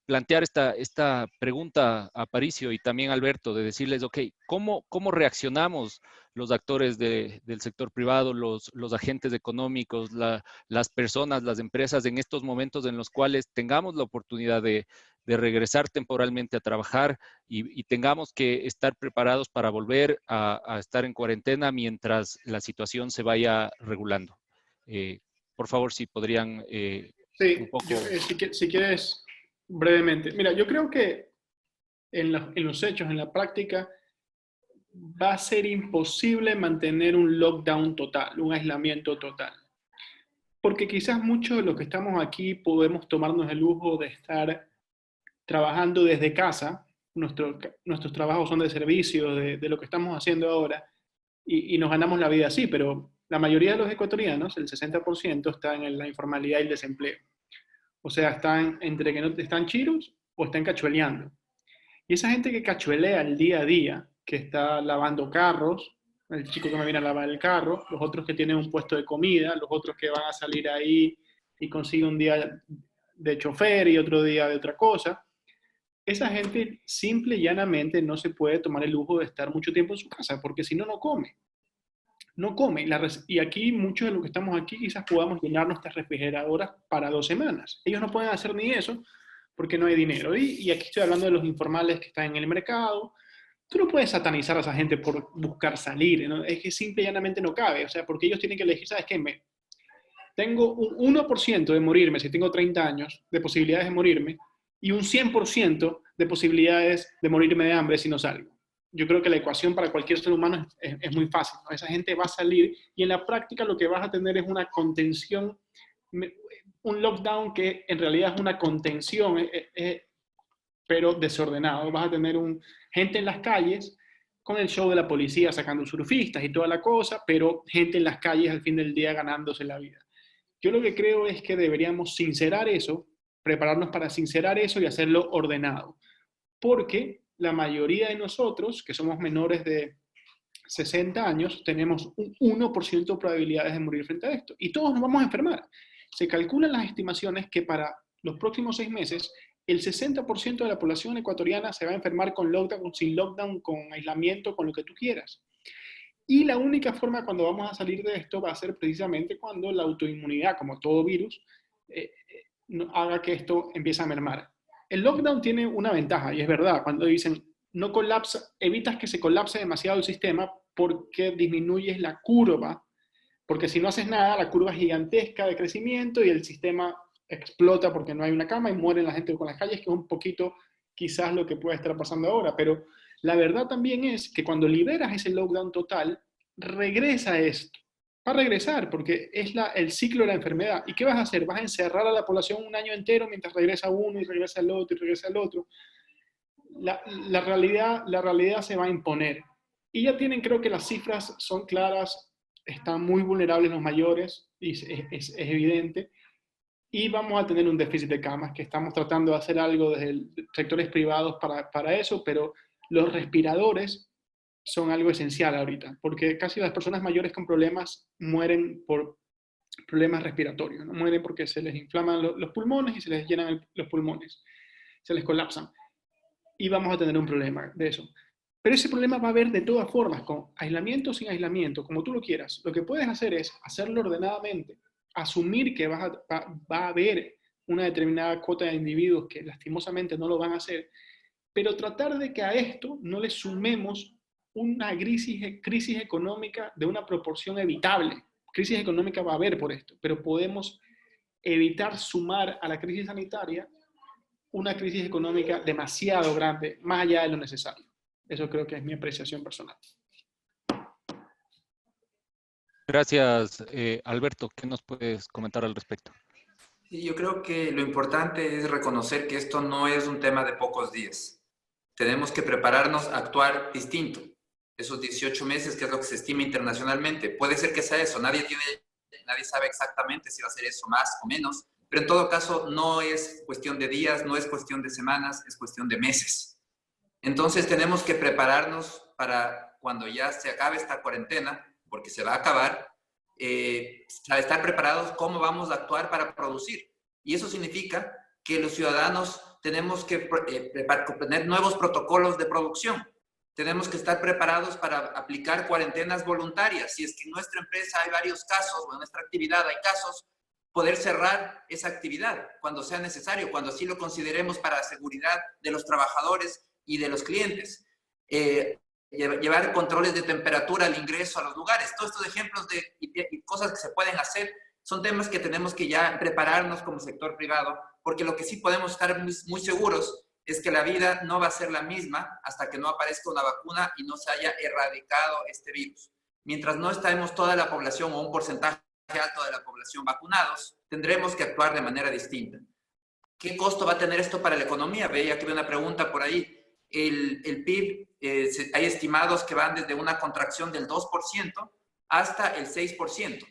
Speaker 1: plantear esta pregunta a Aparicio y también a Alberto, de decirles, ok, ¿cómo reaccionamos los actores del sector privado, los agentes económicos, las personas, las empresas en estos momentos en los cuales tengamos la oportunidad de regresar temporalmente a trabajar y tengamos que estar preparados para volver a estar en cuarentena mientras la situación se vaya regulando? Por favor, si podrían un poco...
Speaker 3: si quieres, brevemente. Mira, yo creo que en los hechos, en la práctica, va a ser imposible mantener un lockdown total, un aislamiento total. Porque quizás muchos de los que estamos aquí podemos tomarnos el lujo de estar trabajando desde casa. Nuestros trabajos son de servicio, de lo que estamos haciendo ahora, y nos ganamos la vida así, pero la mayoría de los ecuatorianos, el 60%, están en la informalidad y el desempleo. O sea, están entre que no están chiros o están cachueleando. Y esa gente que cachuelea el día a día, que está lavando carros, el chico que me viene a lavar el carro, los otros que tienen un puesto de comida, los otros que van a salir ahí y consiguen un día de chofer y otro día de otra cosa, esa gente simple y llanamente no se puede tomar el lujo de estar mucho tiempo en su casa, porque si no, no come. No come. Y aquí, muchos de los que estamos aquí, quizás podamos llenar nuestras refrigeradoras para 2 semanas. Ellos no pueden hacer ni eso porque no hay dinero. Y aquí estoy hablando de los informales que están en el mercado. Tú no puedes satanizar a esa gente por buscar salir, ¿no? Es que simple y llanamente no cabe. O sea, porque ellos tienen que elegir, ¿sabes qué? Tengo un 1% de morirme si tengo 30 años, de posibilidades de morirme, y un 100% de posibilidades de morirme de hambre si no salgo. Yo creo que la ecuación para cualquier ser humano es muy fácil, ¿no? Esa gente va a salir y en la práctica lo que vas a tener es una contención, un lockdown que en realidad es una contención, pero desordenado. Vas a tener gente en las calles con el show de la policía sacando surfistas y toda la cosa, pero gente en las calles al fin del día ganándose la vida. Yo lo que creo es que deberíamos sincerar eso, prepararnos para sincerar eso y hacerlo ordenado. Porque la mayoría de nosotros, que somos menores de 60 años, tenemos un 1% de probabilidades de morir frente a esto. Y todos nos vamos a enfermar. Se calculan las estimaciones que para los próximos 6 meses, el 60% de la población ecuatoriana se va a enfermar con lockdown, sin lockdown, con aislamiento, con lo que tú quieras. Y la única forma cuando vamos a salir de esto va a ser precisamente cuando la autoinmunidad, como todo virus, haga que esto empiece a mermar. El lockdown tiene una ventaja, y es verdad, cuando dicen no colapsa, evitas que se colapse demasiado el sistema porque disminuyes la curva, porque si no haces nada, la curva es gigantesca de crecimiento y el sistema explota porque no hay una cama y mueren la gente con las calles, que es un poquito quizás lo que puede estar pasando ahora, pero la verdad también es que cuando liberas ese lockdown total, regresa esto. Va a regresar porque es el ciclo de la enfermedad. ¿Y qué vas a hacer? ¿Vas a encerrar a la población un año entero mientras regresa uno y regresa el otro y regresa el otro? La realidad se va a imponer. Y ya tienen, creo que las cifras son claras, están muy vulnerables los mayores, y es evidente. Y vamos a tener un déficit de camas, que estamos tratando de hacer algo desde sectores privados para eso, pero los respiradores son algo esencial ahorita, porque casi las personas mayores con problemas mueren por problemas respiratorios, ¿no? Mueren porque se les inflaman los pulmones y se les llenan los pulmones, se les colapsan. Y vamos a tener un problema de eso. Pero ese problema va a haber de todas formas, con aislamiento o sin aislamiento, como tú lo quieras. Lo que puedes hacer es hacerlo ordenadamente, asumir que va a haber una determinada cuota de individuos que lastimosamente no lo van a hacer, pero tratar de que a esto no le sumemos una crisis económica de una proporción evitable. Crisis económica va a haber por esto, pero podemos evitar sumar a la crisis sanitaria una crisis económica demasiado grande, más allá de lo necesario. Eso creo que es mi apreciación personal.
Speaker 1: Gracias, Alberto. ¿Qué nos puedes comentar al respecto?
Speaker 4: Sí, yo creo que lo importante es reconocer que esto no es un tema de pocos días. Tenemos que prepararnos a actuar distinto. Esos 18 meses, que es lo que se estima internacionalmente, puede ser que sea eso. Nadie sabe exactamente si va a ser eso más o menos, pero en todo caso no es cuestión de días, no es cuestión de semanas, es cuestión de meses. Entonces tenemos que prepararnos para cuando ya se acabe esta cuarentena, porque se va a acabar, estar preparados cómo vamos a actuar para producir. Y eso significa que los ciudadanos tenemos que tener nuevos protocolos de producción. Tenemos que estar preparados para aplicar cuarentenas voluntarias. Si es que en nuestra empresa hay varios casos, o en nuestra actividad hay casos, poder cerrar esa actividad cuando sea necesario, cuando así lo consideremos para la seguridad de los trabajadores y de los clientes. Llevar controles de temperatura al ingreso a los lugares. Todos estos ejemplos y cosas que se pueden hacer son temas que tenemos que ya prepararnos como sector privado, porque lo que sí podemos estar muy seguros es que la vida no va a ser la misma hasta que no aparezca una vacuna y no se haya erradicado este virus. Mientras no estemos toda la población o un porcentaje alto de la población vacunados, tendremos que actuar de manera distinta. ¿Qué costo va a tener esto para la economía? Veía que había una pregunta por ahí. El PIB, hay estimados que van desde una contracción del 2% hasta el 6%.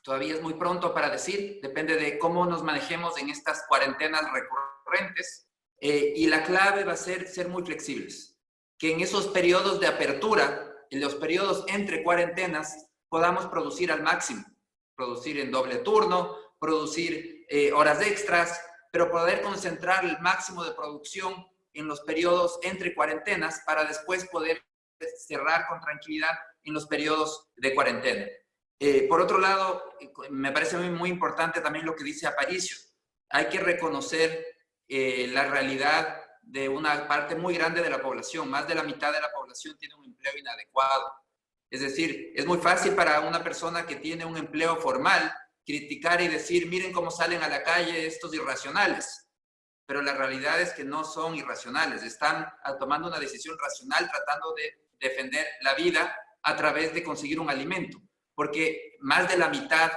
Speaker 4: Todavía es muy pronto para decir, depende de cómo nos manejemos en estas cuarentenas recurrentes, y la clave va a ser muy flexibles. Que en esos periodos de apertura, en los periodos entre cuarentenas, podamos producir al máximo. Producir en doble turno, producir horas extras, pero poder concentrar el máximo de producción en los periodos entre cuarentenas para después poder cerrar con tranquilidad en los periodos de cuarentena. Por otro lado, me parece muy importante también lo que dice Aparicio. Hay que reconocer la realidad de una parte muy grande de la población. Más de la mitad de la población tiene un empleo inadecuado. Es decir, es muy fácil para una persona que tiene un empleo formal criticar y decir, miren cómo salen a la calle estos irracionales. Pero la realidad es que no son irracionales. Están tomando una decisión racional tratando de defender la vida a través de conseguir un alimento. Porque más de la mitad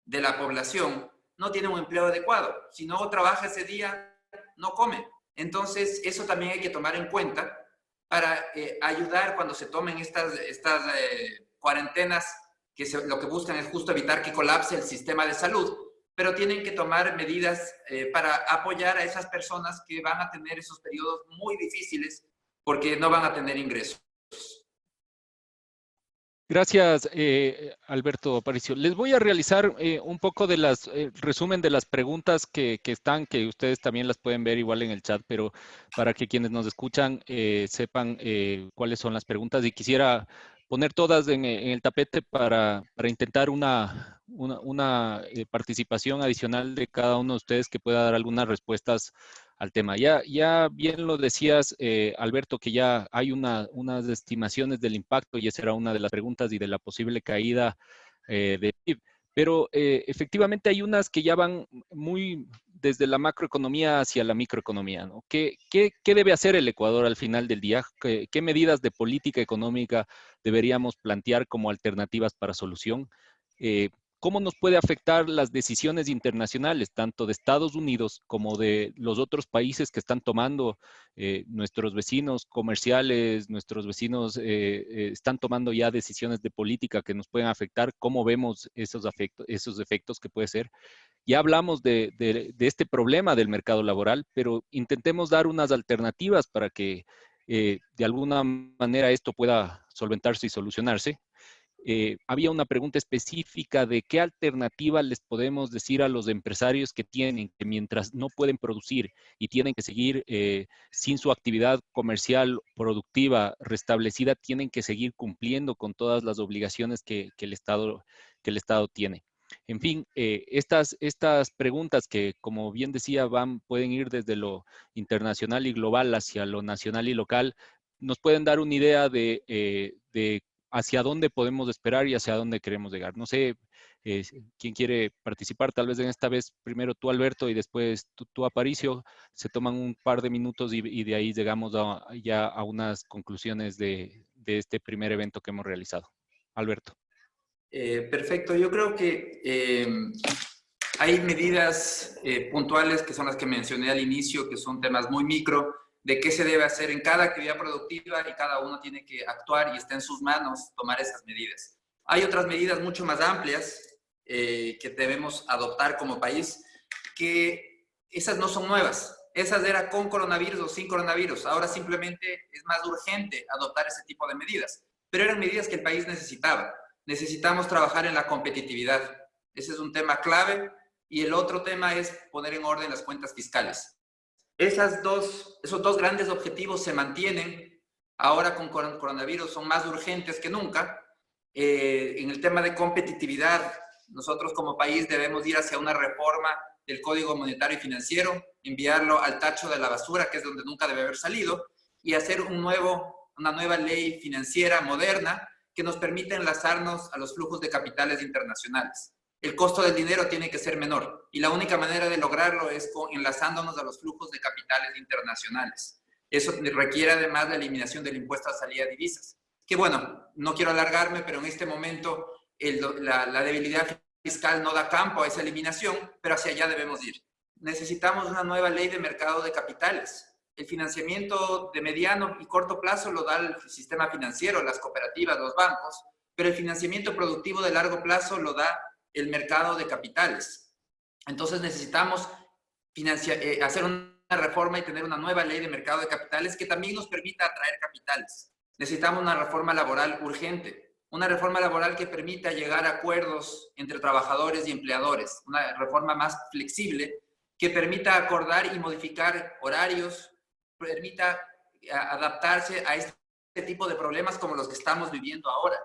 Speaker 4: de la población no tiene un empleo adecuado. Si no trabaja ese día, no come. Entonces, eso también hay que tomar en cuenta para ayudar cuando se tomen estas cuarentenas, que lo que buscan es justo evitar que colapse el sistema de salud, pero tienen que tomar medidas para apoyar a esas personas que van a tener esos periodos muy difíciles porque no van a tener ingresos.
Speaker 1: Gracias, Alberto Aparicio. Les voy a realizar un poco de las resumen de las preguntas que ustedes también las pueden ver igual en el chat, pero para que quienes nos escuchan sepan cuáles son las preguntas, y quisiera poner todas en el tapete para intentar una participación adicional de cada uno de ustedes que pueda dar algunas respuestas al tema. Ya bien lo decías, Alberto, que ya hay unas estimaciones del impacto, y esa era una de las preguntas, y de la posible caída de PIB. Pero efectivamente hay unas que ya van muy desde la macroeconomía hacia la microeconomía, ¿no? ¿Qué debe hacer el Ecuador al final del día? ¿Qué medidas de política económica deberíamos plantear como alternativas para solución? ¿Cómo nos puede afectar las decisiones internacionales, tanto de Estados Unidos como de los otros países que están tomando, nuestros vecinos comerciales, nuestros vecinos están tomando ya decisiones de política que nos pueden afectar? ¿Cómo vemos esos efectos que puede ser? Ya hablamos de este problema del mercado laboral, pero intentemos dar unas alternativas para que de alguna manera esto pueda solventarse y solucionarse. Había una pregunta específica de qué alternativa les podemos decir a los empresarios que mientras no pueden producir y tienen que seguir sin su actividad comercial productiva restablecida, tienen que seguir cumpliendo con todas las obligaciones que el Estado tiene. En fin, estas preguntas que, como bien decía, pueden ir desde lo internacional y global hacia lo nacional y local, nos pueden dar una idea de hacia dónde podemos esperar y hacia dónde queremos llegar. No sé quién quiere participar, tal vez en esta vez primero tú, Alberto, y después tú, Aparicio. Se toman un par de minutos y de ahí llegamos ya a unas conclusiones de este primer evento que hemos realizado. Alberto.
Speaker 4: Perfecto, yo creo que hay medidas puntuales que son las que mencioné al inicio, que son temas muy micro, de qué se debe hacer en cada actividad productiva y cada uno tiene que actuar y está en sus manos tomar esas medidas. Hay otras medidas mucho más amplias que debemos adoptar como país, que esas no son nuevas. Esas eran con coronavirus o sin coronavirus. Ahora simplemente es más urgente adoptar ese tipo de medidas. Pero eran medidas que el país necesitaba. Necesitamos trabajar en la competitividad. Ese es un tema clave. Y el otro tema es poner en orden las cuentas fiscales. Esos dos grandes objetivos se mantienen. Ahora con coronavirus son más urgentes que nunca. En el tema de competitividad, nosotros como país debemos ir hacia una reforma del Código Monetario y Financiero, enviarlo al tacho de la basura, que es donde nunca debe haber salido, y hacer una nueva ley financiera moderna que nos permita enlazarnos a los flujos de capitales internacionales. El costo del dinero tiene que ser menor y la única manera de lograrlo es enlazándonos a los flujos de capitales internacionales. Eso requiere además la eliminación del impuesto a salida de divisas. Que bueno, no quiero alargarme, pero en este momento la debilidad fiscal no da campo a esa eliminación, pero hacia allá debemos ir. Necesitamos una nueva ley de mercado de capitales. El financiamiento de mediano y corto plazo lo da el sistema financiero, las cooperativas, los bancos, pero el financiamiento productivo de largo plazo lo da el mercado de capitales. Entonces necesitamos hacer una reforma y tener una nueva ley de mercado de capitales que también nos permita atraer capitales. Necesitamos una reforma laboral urgente, una reforma laboral que permita llegar a acuerdos entre trabajadores y empleadores, una reforma más flexible que permita acordar y modificar horarios, permita adaptarse a este tipo de problemas como los que estamos viviendo ahora.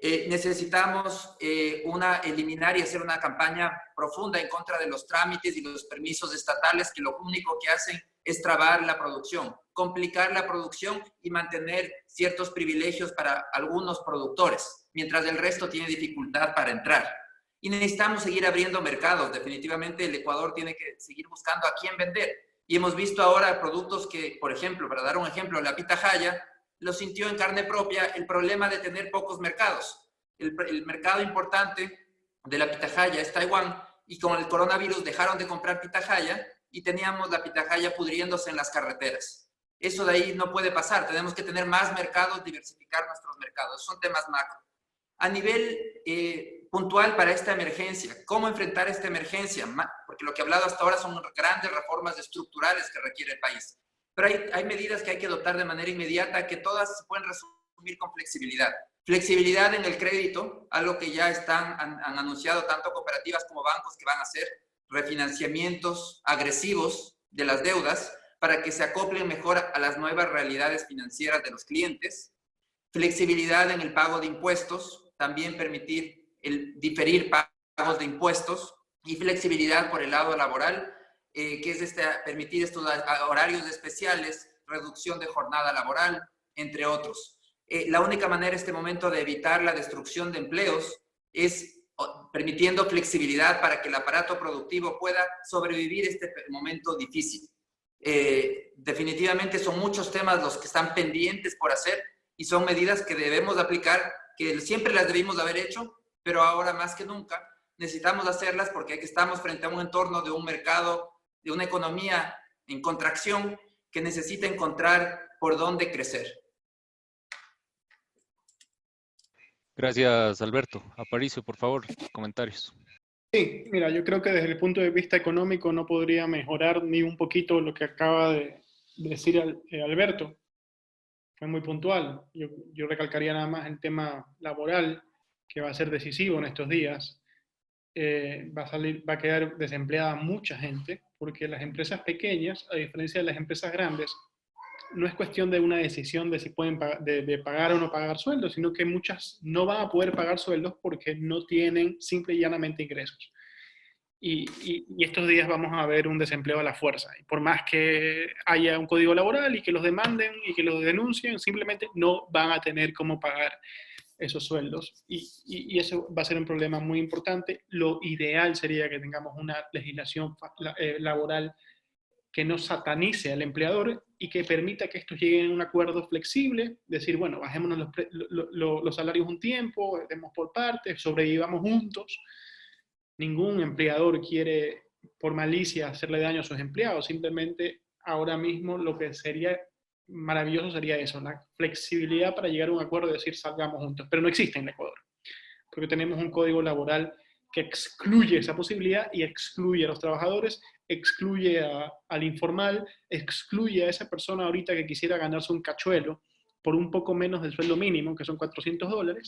Speaker 4: Necesitamos eliminar y hacer una campaña profunda en contra de los trámites y los permisos estatales que lo único que hacen es trabar la producción, complicar la producción y mantener ciertos privilegios para algunos productores, mientras el resto tiene dificultad para entrar. Y necesitamos seguir abriendo mercados. Definitivamente el Ecuador tiene que seguir buscando a quién vender. Y hemos visto ahora productos que, por ejemplo, para dar un ejemplo, la pitahaya lo sintió en carne propia el problema de tener pocos mercados. El mercado importante de la pitahaya es Taiwán y con el coronavirus dejaron de comprar pitahaya y teníamos la pitahaya pudriéndose en las carreteras. Eso de ahí no puede pasar. Tenemos que tener más mercados, diversificar nuestros mercados. Son temas macro. A nivel puntual para esta emergencia, ¿cómo enfrentar esta emergencia? Porque lo que he hablado hasta ahora son grandes reformas estructurales que requiere el país. Pero hay medidas que hay que adoptar de manera inmediata que todas se pueden resumir con flexibilidad. Flexibilidad en el crédito, algo que ya han anunciado tanto cooperativas como bancos que van a hacer, refinanciamientos agresivos de las deudas para que se acoplen mejor a las nuevas realidades financieras de los clientes. Flexibilidad en el pago de impuestos, también permitir diferir pagos de impuestos y flexibilidad por el lado laboral, que es permitir estos horarios especiales, reducción de jornada laboral, entre otros. La única manera en este momento de evitar la destrucción de empleos es permitiendo flexibilidad para que el aparato productivo pueda sobrevivir este momento difícil. Definitivamente son muchos temas los que están pendientes por hacer y son medidas que debemos aplicar, que siempre las debimos haber hecho, pero ahora más que nunca necesitamos hacerlas porque estamos frente a un entorno de un mercado, de una economía en contracción que necesita encontrar por dónde crecer.
Speaker 1: Gracias, Alberto. Aparicio, por favor, comentarios.
Speaker 3: Sí, mira, yo creo que desde el punto de vista económico no podría mejorar ni un poquito lo que acaba de decir Alberto. Fue muy puntual. Yo recalcaría nada más el tema laboral, que va a ser decisivo en estos días. Va a quedar desempleada mucha gente, porque las empresas pequeñas, a diferencia de las empresas grandes, no es cuestión de una decisión de si pueden de pagar o no pagar sueldos, sino que muchas no van a poder pagar sueldos porque no tienen simple y llanamente ingresos. Y estos días vamos a ver un desempleo a la fuerza. Y por más que haya un código laboral y que los demanden y que los denuncien, simplemente no van a tener cómo pagar esos sueldos. Y eso va a ser un problema muy importante. Lo ideal sería que tengamos una legislación laboral que no satanice al empleador y que permita que estos lleguen a un acuerdo flexible, decir, bueno, bajémonos los salarios un tiempo, demos por partes, sobrevivamos juntos. Ningún empleador quiere, por malicia, hacerle daño a sus empleados. Simplemente, ahora mismo, lo que sería maravilloso sería eso, la flexibilidad para llegar a un acuerdo y decir, salgamos juntos. Pero no existe en Ecuador, porque tenemos un código laboral que excluye esa posibilidad y excluye a los trabajadores, excluye al informal, excluye a esa persona ahorita que quisiera ganarse un cachuelo por un poco menos del sueldo mínimo, que son $400,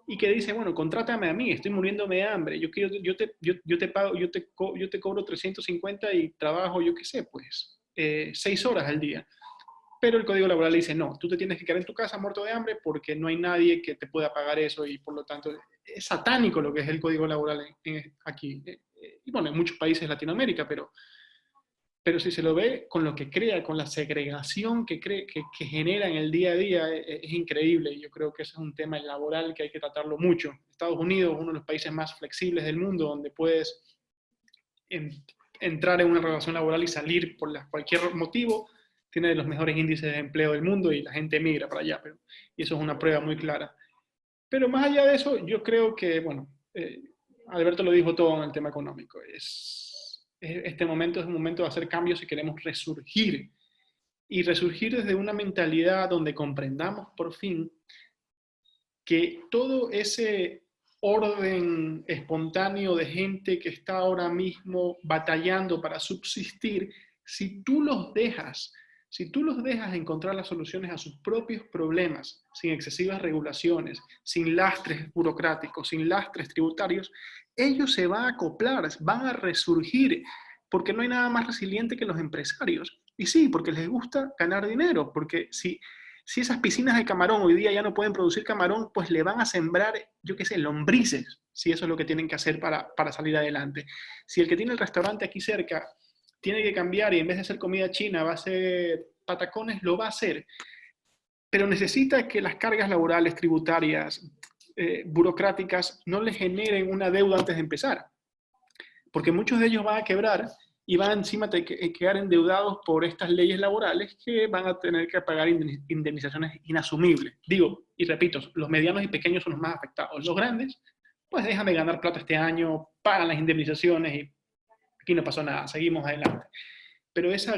Speaker 3: y que dice, bueno, contrátame a mí, estoy muriéndome de hambre, yo te pago, yo te cobro 350 y trabajo, yo qué sé, pues, 6 horas al día. Pero el Código Laboral le dice, no, tú te tienes que quedar en tu casa muerto de hambre porque no hay nadie que te pueda pagar eso y por lo tanto es satánico lo que es el Código Laboral aquí. Y bueno, en muchos países de Latinoamérica, pero si se lo ve con lo que crea, con la segregación que genera en el día a día, es increíble. Yo creo que ese es un tema laboral que hay que tratarlo mucho. Estados Unidos es uno de los países más flexibles del mundo, donde puedes entrar en una relación laboral y salir por cualquier motivo. Tiene de los mejores índices de empleo del mundo y la gente migra para allá, y eso es una prueba muy clara. Pero más allá de eso, yo creo que, bueno, Alberto lo dijo todo en el tema económico. Este momento es un momento de hacer cambios si queremos resurgir. Y resurgir desde una mentalidad donde comprendamos por fin que todo ese orden espontáneo de gente que está ahora mismo batallando para subsistir, si tú los dejas encontrar las soluciones a sus propios problemas, sin excesivas regulaciones, sin lastres burocráticos, sin lastres tributarios, ellos se van a acoplar, van a resurgir, porque no hay nada más resiliente que los empresarios. Y sí, porque les gusta ganar dinero, porque si esas piscinas de camarón hoy día ya no pueden producir camarón, pues le van a sembrar, yo qué sé, lombrices, si eso es lo que tienen que hacer para salir adelante. Si el que tiene el restaurante aquí cerca tiene que cambiar y en vez de hacer comida china va a hacer patacones, lo va a hacer. Pero necesita que las cargas laborales, tributarias, burocráticas, no le generen una deuda antes de empezar. Porque muchos de ellos van a quebrar y van encima de quedar endeudados por estas leyes laborales que van a tener que pagar indemnizaciones inasumibles. Digo, y repito, los medianos y pequeños son los más afectados. Los grandes, pues dejan de ganar plata este año, pagan las indemnizaciones y aquí no pasó nada, seguimos adelante. Pero esa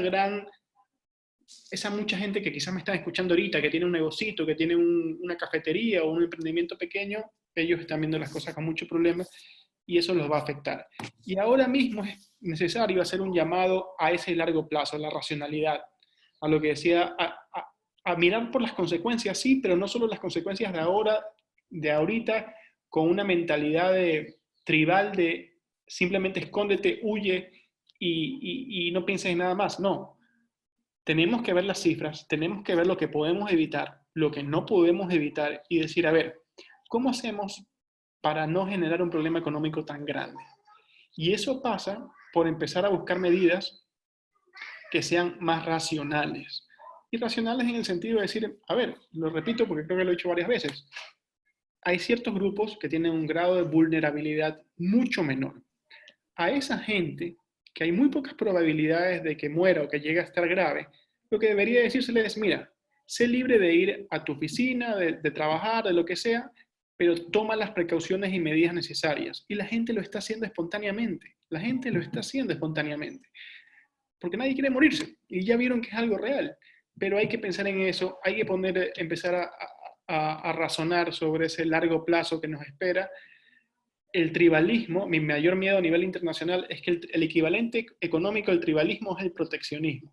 Speaker 3: mucha gente que quizás me están escuchando ahorita, que tiene un negocito, que tiene una cafetería o un emprendimiento pequeño, ellos están viendo las cosas con mucho problema y eso los va a afectar. Y ahora mismo es necesario hacer un llamado a ese largo plazo, a la racionalidad, a lo que decía, a mirar por las consecuencias, sí, pero no solo las consecuencias de ahorita, con una mentalidad tribal de simplemente escóndete, huye y no pienses en nada más. No. Tenemos que ver las cifras, tenemos que ver lo que podemos evitar, lo que no podemos evitar y decir, a ver, ¿cómo hacemos para no generar un problema económico tan grande? Y eso pasa por empezar a buscar medidas que sean más racionales. Y racionales en el sentido de decir, a ver, lo repito porque creo que lo he dicho varias veces, hay ciertos grupos que tienen un grado de vulnerabilidad mucho menor. A esa gente, que hay muy pocas probabilidades de que muera o que llegue a estar grave, lo que debería decírsele es, mira, sé libre de ir a tu oficina, de trabajar, de lo que sea, pero toma las precauciones y medidas necesarias. Y la gente lo está haciendo espontáneamente. La gente lo está haciendo espontáneamente. Porque nadie quiere morirse. Y ya vieron que es algo real. Pero hay que pensar en eso, hay que empezar a razonar sobre ese largo plazo que nos espera. El tribalismo, mi mayor miedo a nivel internacional es que el equivalente económico del tribalismo es el proteccionismo.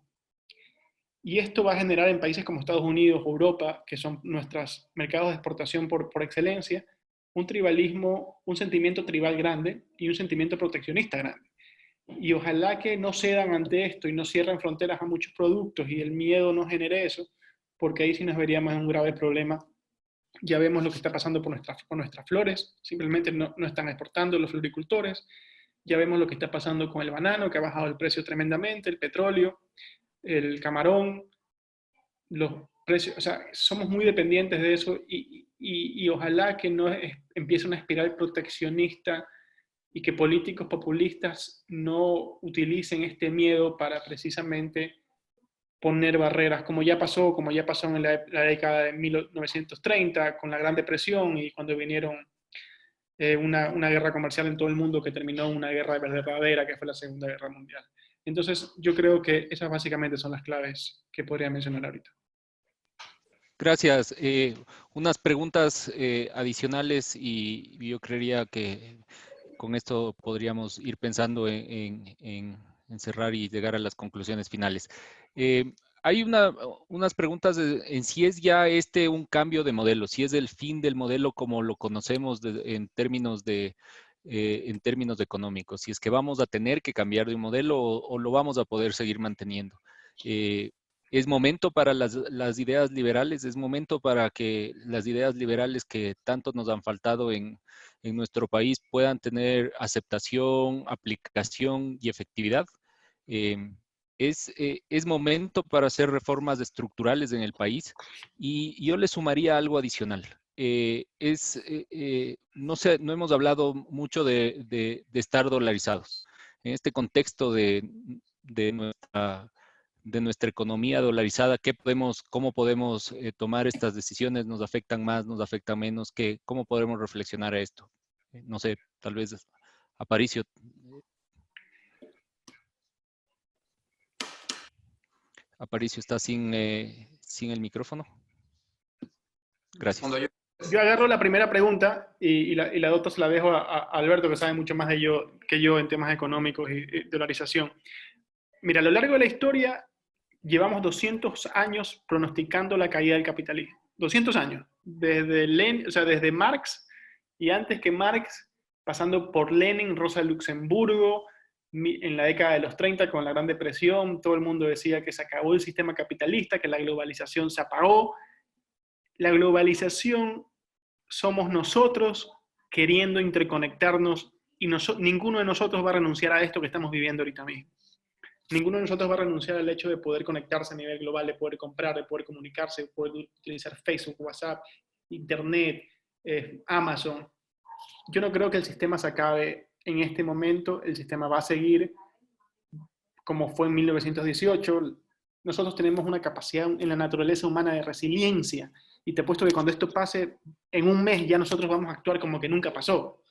Speaker 3: Y esto va a generar en países como Estados Unidos o Europa, que son nuestros mercados de exportación por excelencia, un tribalismo, un sentimiento tribal grande y un sentimiento proteccionista grande. Y ojalá que no cedan ante esto y no cierren fronteras a muchos productos y el miedo no genere eso, porque ahí sí nos veríamos en un grave problema. Ya vemos lo que está pasando con nuestras flores, simplemente no están exportando los floricultores. Ya vemos lo que está pasando con el banano, que ha bajado el precio tremendamente, el petróleo, el camarón, los precios, o sea, somos muy dependientes de eso y ojalá que no empiece una espiral proteccionista y que políticos populistas no utilicen este miedo para precisamente poner barreras, como ya pasó en la década de 1930, con la Gran Depresión y cuando vinieron una guerra comercial en todo el mundo que terminó en una guerra verdadera, que fue la Segunda Guerra Mundial. Entonces, yo creo que esas básicamente son las claves que podría mencionar ahorita.
Speaker 1: Gracias. Unas preguntas adicionales y yo creería que con esto podríamos ir pensando en cerrar y llegar a las conclusiones finales. Hay unas preguntas en si es ya un cambio de modelo, si es el fin del modelo como lo conocemos en términos económicos, si es que vamos a tener que cambiar de un modelo o lo vamos a poder seguir manteniendo. Es momento para las ideas liberales, es momento para que las ideas liberales que tanto nos han faltado en nuestro país puedan tener aceptación, aplicación y efectividad. Es momento para hacer reformas estructurales en el país y yo le sumaría algo adicional. No sé, no hemos hablado mucho de estar dolarizados. En este contexto de nuestra economía dolarizada, cómo podemos tomar estas decisiones, nos afectan más, nos afectan menos, cómo podemos reflexionar a esto. No sé, tal vez Aparicio. Aparicio está sin el micrófono. Gracias.
Speaker 3: Yo agarro la primera pregunta y la otra se la dejo a Alberto, que sabe mucho más que yo en temas económicos y dolarización. Mira, a lo largo de la historia llevamos 200 años pronosticando la caída del capitalismo. 200 años. Desde Marx y antes que Marx, pasando por Lenin, Rosa Luxemburgo, en la década de los 30 con la Gran Depresión, todo el mundo decía que se acabó el sistema capitalista, que la globalización se apagó. La globalización somos nosotros queriendo interconectarnos y ninguno de nosotros va a renunciar a esto que estamos viviendo ahorita mismo. Ninguno de nosotros va a renunciar al hecho de poder conectarse a nivel global, de poder comprar, de poder comunicarse, de poder utilizar Facebook, WhatsApp, Internet, Amazon. Yo no creo que el sistema se acabe en este momento. El sistema va a seguir como fue en 1918. Nosotros tenemos una capacidad en la naturaleza humana de resiliencia. Y te apuesto que cuando esto pase, en un mes ya nosotros vamos a actuar como que nunca pasó.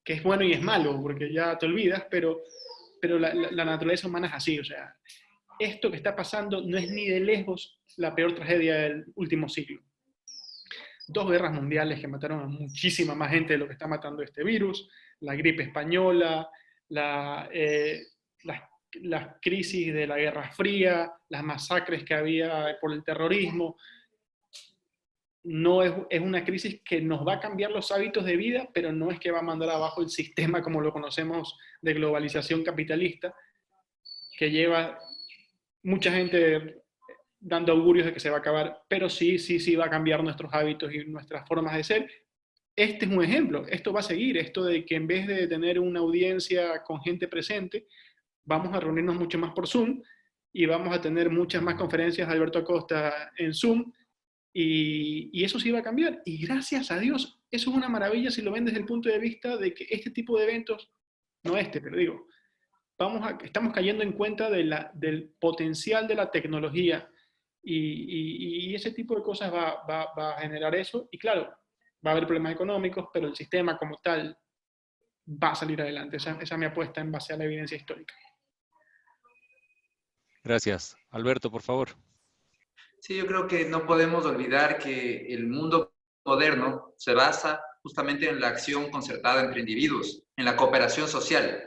Speaker 3: Que es bueno y es malo, porque ya te olvidas, pero la naturaleza humana es así. O sea, esto que está pasando no es ni de lejos la peor tragedia del último siglo. 2 guerras mundiales que mataron a muchísima más gente de lo que está matando este virus, la gripe española, las crisis de la Guerra Fría, las masacres que había por el terrorismo. No es una crisis que nos va a cambiar los hábitos de vida, pero no es que va a mandar abajo el sistema como lo conocemos de globalización capitalista, que lleva mucha gente dando augurios de que se va a acabar, pero sí va a cambiar nuestros hábitos y nuestras formas de ser. Este es un ejemplo, esto va a seguir, esto de que en vez de tener una audiencia con gente presente, vamos a reunirnos mucho más por Zoom y vamos a tener muchas más conferencias de Alberto Acosta en Zoom y eso sí va a cambiar. Y gracias a Dios, eso es una maravilla si lo ven desde el punto de vista de que este tipo de eventos, no pero digo, estamos cayendo en cuenta del potencial de la tecnología y ese tipo de cosas va a generar eso. Y claro, va a haber problemas económicos, pero el sistema como tal va a salir adelante. Esa es mi apuesta en base a la evidencia histórica.
Speaker 1: Gracias. Alberto, por favor.
Speaker 4: Sí, yo creo que no podemos olvidar que el mundo moderno se basa justamente en la acción concertada entre individuos, en la cooperación social.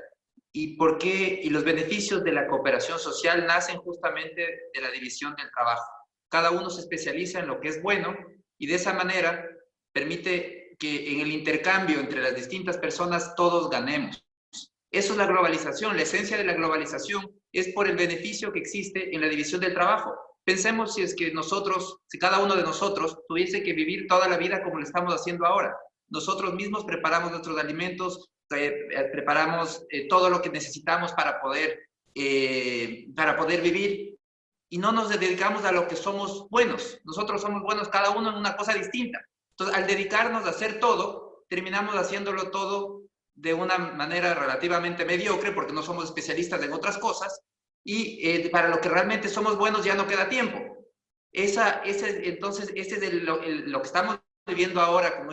Speaker 4: ¿Y por qué? Y los beneficios de la cooperación social nacen justamente de la división del trabajo. Cada uno se especializa en lo que es bueno y de esa manera permite que en el intercambio entre las distintas personas todos ganemos. Eso es la globalización. La esencia de la globalización es por el beneficio que existe en la división del trabajo. Pensemos si es que nosotros, si cada uno de nosotros tuviese que vivir toda la vida como lo estamos haciendo ahora. Nosotros mismos preparamos nuestros alimentos, preparamos todo lo que necesitamos para poder vivir, y no nos dedicamos a lo que somos buenos. Nosotros somos buenos cada uno en una cosa distinta. Entonces, al dedicarnos a hacer todo, terminamos haciéndolo todo de una manera relativamente mediocre, porque no somos especialistas en otras cosas, y para lo que realmente somos buenos ya no queda tiempo. Entonces, ese es lo que estamos viviendo ahora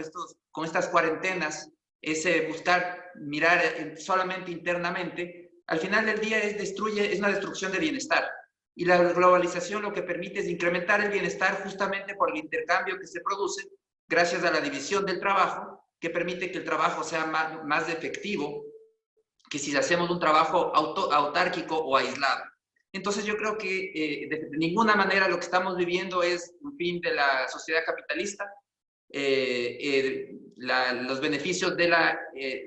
Speaker 4: con estas cuarentenas, ese buscar mirar solamente internamente, al final del día es una destrucción de bienestar. Y la globalización lo que permite es incrementar el bienestar justamente por el intercambio que se produce gracias a la división del trabajo, que permite que el trabajo sea más efectivo que si hacemos un trabajo autárquico o aislado. Entonces yo creo que de ninguna manera lo que estamos viviendo es un fin de la sociedad capitalista. Los beneficios de la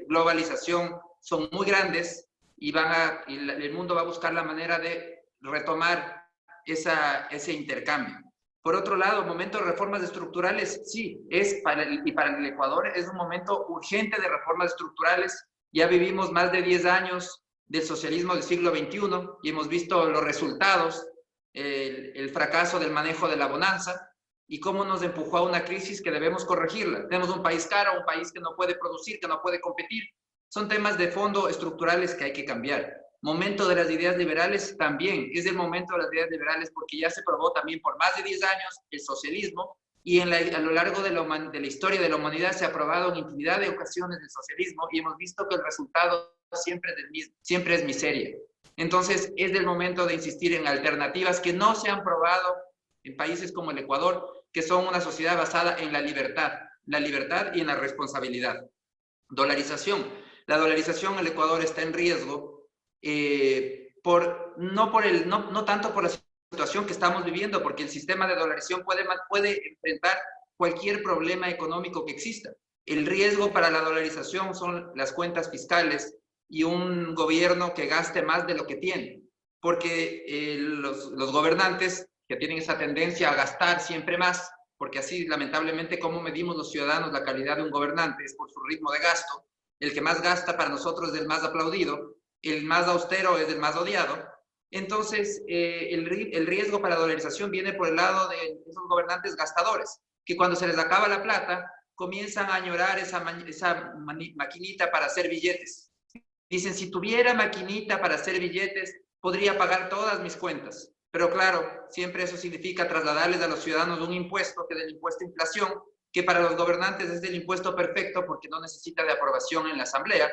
Speaker 4: globalización son muy grandes y el mundo va a buscar la manera de retomar ese intercambio. Por otro lado, momento de reformas estructurales, sí, para el Ecuador es un momento urgente de reformas estructurales. Ya vivimos más de 10 años del socialismo del siglo XXI y hemos visto los resultados, el fracaso del manejo de la bonanza y cómo nos empujó a una crisis que debemos corregirla. Tenemos un país caro, un país que no puede producir, que no puede competir. Son temas de fondo estructurales que hay que cambiar. Momento de las ideas liberales también, es el momento de las ideas liberales porque ya se probó también por más de 10 años el socialismo y a lo largo de la historia de la humanidad se ha probado en infinidad de ocasiones el socialismo y hemos visto que el resultado siempre es miseria. Entonces es el momento de insistir en alternativas que no se han probado en países como el Ecuador, que son una sociedad basada en la libertad y en la responsabilidad. Dolarización. La dolarización en el Ecuador está en riesgo no tanto por la situación que estamos viviendo, porque el sistema de dolarización puede enfrentar cualquier problema económico que exista. El riesgo para la dolarización son las cuentas fiscales y un gobierno que gaste más de lo que tiene, porque los gobernantes que tienen esa tendencia a gastar siempre más, porque así lamentablemente como medimos los ciudadanos la calidad de un gobernante es por su ritmo de gasto. El que más gasta para nosotros es el más aplaudido, el más austero es el más odiado. Entonces, el riesgo para la dolarización viene por el lado de esos gobernantes gastadores, que cuando se les acaba la plata, comienzan a añorar esa maquinita para hacer billetes. Dicen, si tuviera maquinita para hacer billetes, podría pagar todas mis cuentas. Pero claro, siempre eso significa trasladarles a los ciudadanos un impuesto, que es el impuesto de inflación, que para los gobernantes es el impuesto perfecto porque no necesita de aprobación en la asamblea,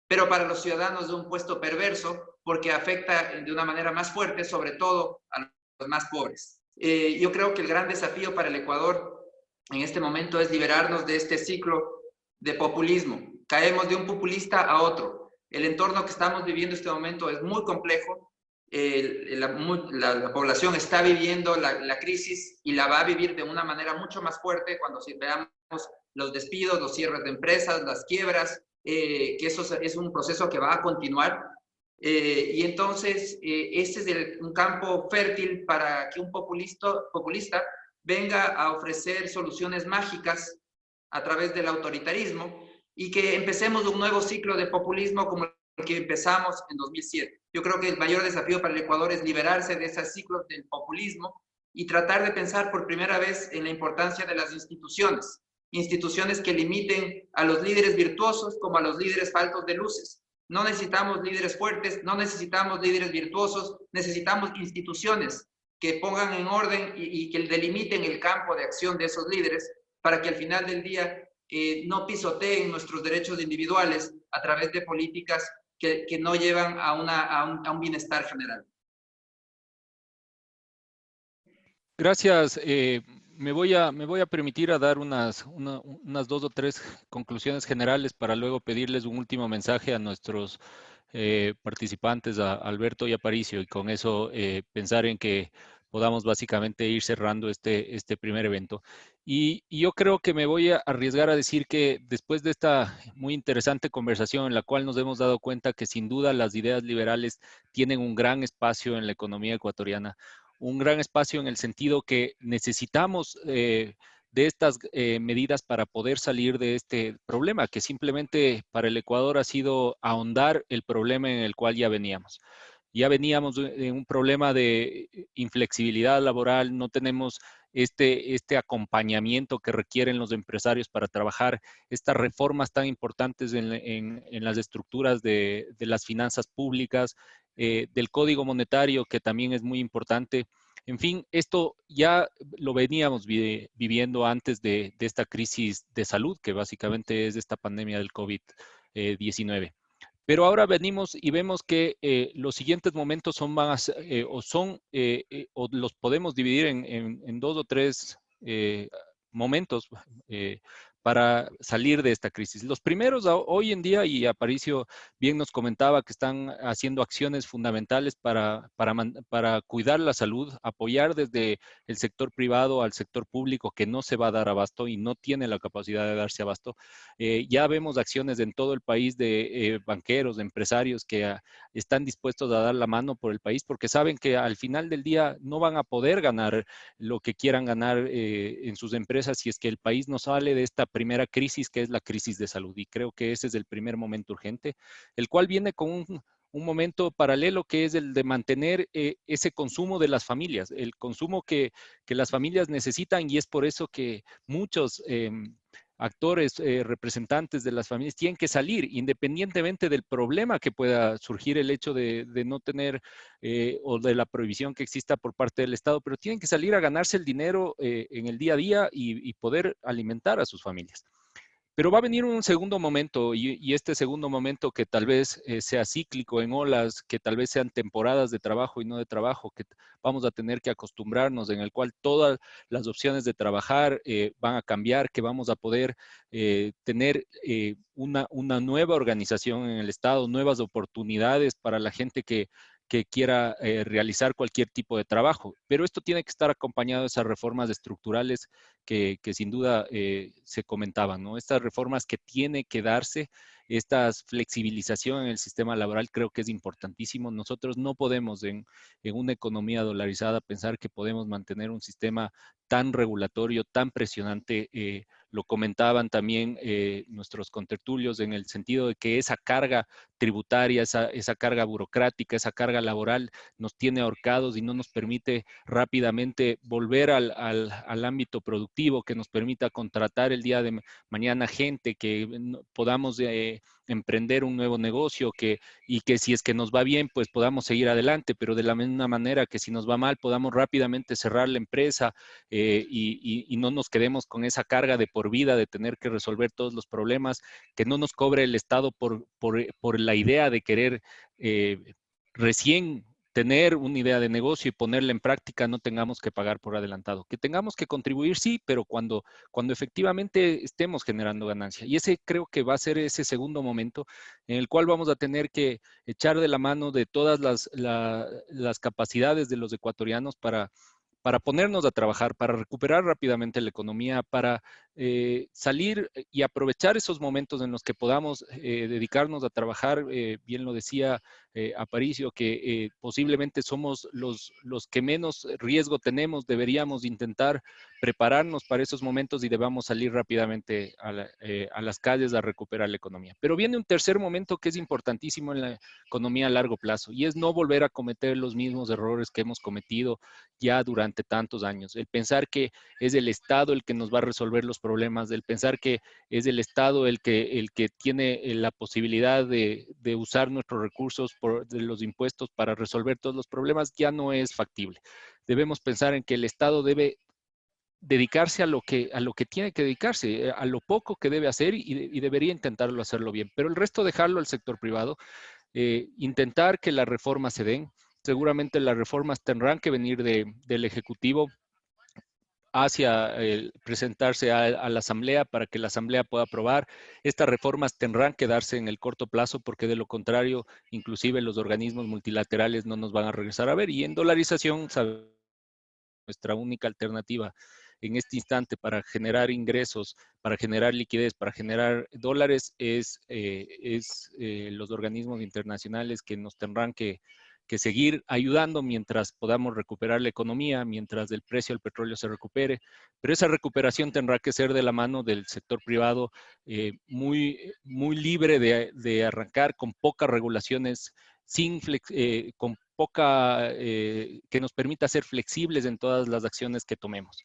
Speaker 4: pero para los ciudadanos es un impuesto perverso porque afecta de una manera más fuerte, sobre todo a los más pobres. Yo creo que el gran desafío para el Ecuador en este momento es liberarnos de este ciclo de populismo. Caemos de un populista a otro. El entorno que estamos viviendo en este momento es muy complejo. La población está viviendo la crisis y la va a vivir de una manera mucho más fuerte cuando veamos los despidos, los cierres de empresas, las quiebras, que eso es un proceso que va a continuar. Y entonces, este es un campo fértil para que un populista venga a ofrecer soluciones mágicas a través del autoritarismo y que empecemos un nuevo ciclo de populismo como el que empezamos en 2007. Yo creo que el mayor desafío para el Ecuador es liberarse de esos ciclos del populismo y tratar de pensar por primera vez en la importancia de las instituciones que limiten a los líderes virtuosos como a los líderes faltos de luces. No necesitamos líderes fuertes, no necesitamos líderes virtuosos, necesitamos instituciones que pongan en orden y que delimiten el campo de acción de esos líderes para que al final del día no pisoteen nuestros derechos individuales a través de políticas que no llevan a un bienestar general.
Speaker 1: Gracias. Me voy a permitir a dar unas 2 o 3 conclusiones generales para luego pedirles un último mensaje a nuestros participantes, a Alberto y a Aparicio, y con eso pensar en que podamos básicamente ir cerrando este primer evento. Y yo creo que me voy a arriesgar a decir que después de esta muy interesante conversación en la cual nos hemos dado cuenta que sin duda las ideas liberales tienen un gran espacio en la economía ecuatoriana, un gran espacio en el sentido que necesitamos de estas medidas para poder salir de este problema, que simplemente para el Ecuador ha sido ahondar el problema en el cual ya veníamos. Ya veníamos de un problema de inflexibilidad laboral, no tenemos este acompañamiento que requieren los empresarios para trabajar, estas reformas tan importantes en las estructuras de las finanzas públicas, del código monetario, que también es muy importante. En fin, esto ya lo veníamos viviendo antes de esta crisis de salud, que básicamente es esta pandemia del COVID-19. Pero ahora venimos y vemos que los siguientes momentos son más, o los podemos dividir en dos o tres momentos para salir de esta crisis. Los primeros hoy en día, y Aparicio bien nos comentaba que están haciendo acciones fundamentales para cuidar la salud, apoyar desde el sector privado al sector público que no se va a dar abasto y no tiene la capacidad de darse abasto. Ya vemos acciones en todo el país de banqueros, de empresarios que están dispuestos a dar la mano por el país porque saben que al final del día no van a poder ganar lo que quieran ganar en sus empresas si es que el país no sale de esta primera crisis, que es la crisis de salud. Y creo que ese es el primer momento urgente, el cual viene con un momento paralelo que es el de mantener ese consumo de las familias, el consumo que las familias necesitan, y es por eso que muchos actores, representantes de las familias tienen que salir, independientemente del problema que pueda surgir el hecho de no tener o de la prohibición que exista por parte del Estado, pero tienen que salir a ganarse el dinero en el día a día y poder alimentar a sus familias. Pero va a venir un segundo momento y este segundo momento que tal vez sea cíclico en olas, que tal vez sean temporadas de trabajo y no de trabajo, que vamos a tener que acostumbrarnos, en el cual todas las opciones de trabajar van a cambiar, que vamos a poder tener una nueva organización en el Estado, nuevas oportunidades para la gente que quiera realizar cualquier tipo de trabajo. Pero esto tiene que estar acompañado de esas reformas estructurales que sin duda se comentaban, ¿no? Estas reformas que tiene que darse, esta flexibilización en el sistema laboral creo que es importantísimo. Nosotros no podemos en una economía dolarizada pensar que podemos mantener un sistema tan regulatorio, tan presionante. Lo comentaban también nuestros contertulios en el sentido de que esa carga tributaria, esa carga burocrática, esa carga laboral nos tiene ahorcados y no nos permite rápidamente volver al ámbito productivo, que nos permita contratar el día de mañana gente, que podamos emprender un nuevo negocio, y que si es que nos va bien, pues podamos seguir adelante, pero de la misma manera que si nos va mal, podamos rápidamente cerrar la empresa y no nos quedemos con esa carga de por vida de tener que resolver todos los problemas, que no nos cobre el Estado por la idea de querer recién tener una idea de negocio y ponerla en práctica, no tengamos que pagar por adelantado. Que tengamos que contribuir, sí, pero cuando efectivamente estemos generando ganancia. Y ese creo que va a ser ese segundo momento en el cual vamos a tener que echar de la mano de todas las capacidades de los ecuatorianos para ponernos a trabajar, para recuperar rápidamente la economía, para salir y aprovechar esos momentos en los que podamos dedicarnos a trabajar. Bien lo decía Aparicio, que posiblemente somos los que menos riesgo tenemos. Deberíamos intentar prepararnos para esos momentos y debamos salir rápidamente a las calles a recuperar la economía. Pero viene un tercer momento que es importantísimo en la economía a largo plazo, y es no volver a cometer los mismos errores que hemos cometido ya durante tantos años. El pensar que es el Estado el que nos va a resolver los problemas, el pensar que es el Estado el que tiene la posibilidad de usar nuestros recursos de los impuestos para resolver todos los problemas, ya no es factible. Debemos pensar en que el Estado debe dedicarse a lo que tiene que dedicarse, a lo poco que debe hacer, y debería intentarlo hacerlo bien. Pero el resto dejarlo al sector privado, intentar que las reformas se den. Seguramente las reformas tendrán que venir del Ejecutivo hacia presentarse a la Asamblea para que la Asamblea pueda aprobar. Estas reformas tendrán que darse en el corto plazo porque de lo contrario, inclusive los organismos multilaterales no nos van a regresar a ver. Y en dolarización, sabemos nuestra única alternativa en este instante para generar ingresos, para generar liquidez, para generar dólares, es los organismos internacionales que nos tendrán que seguir ayudando mientras podamos recuperar la economía, mientras el precio del petróleo se recupere, pero esa recuperación tendrá que ser de la mano del sector privado, muy libre de arrancar, con pocas regulaciones, con poca, que nos permita ser flexibles en todas las acciones que tomemos.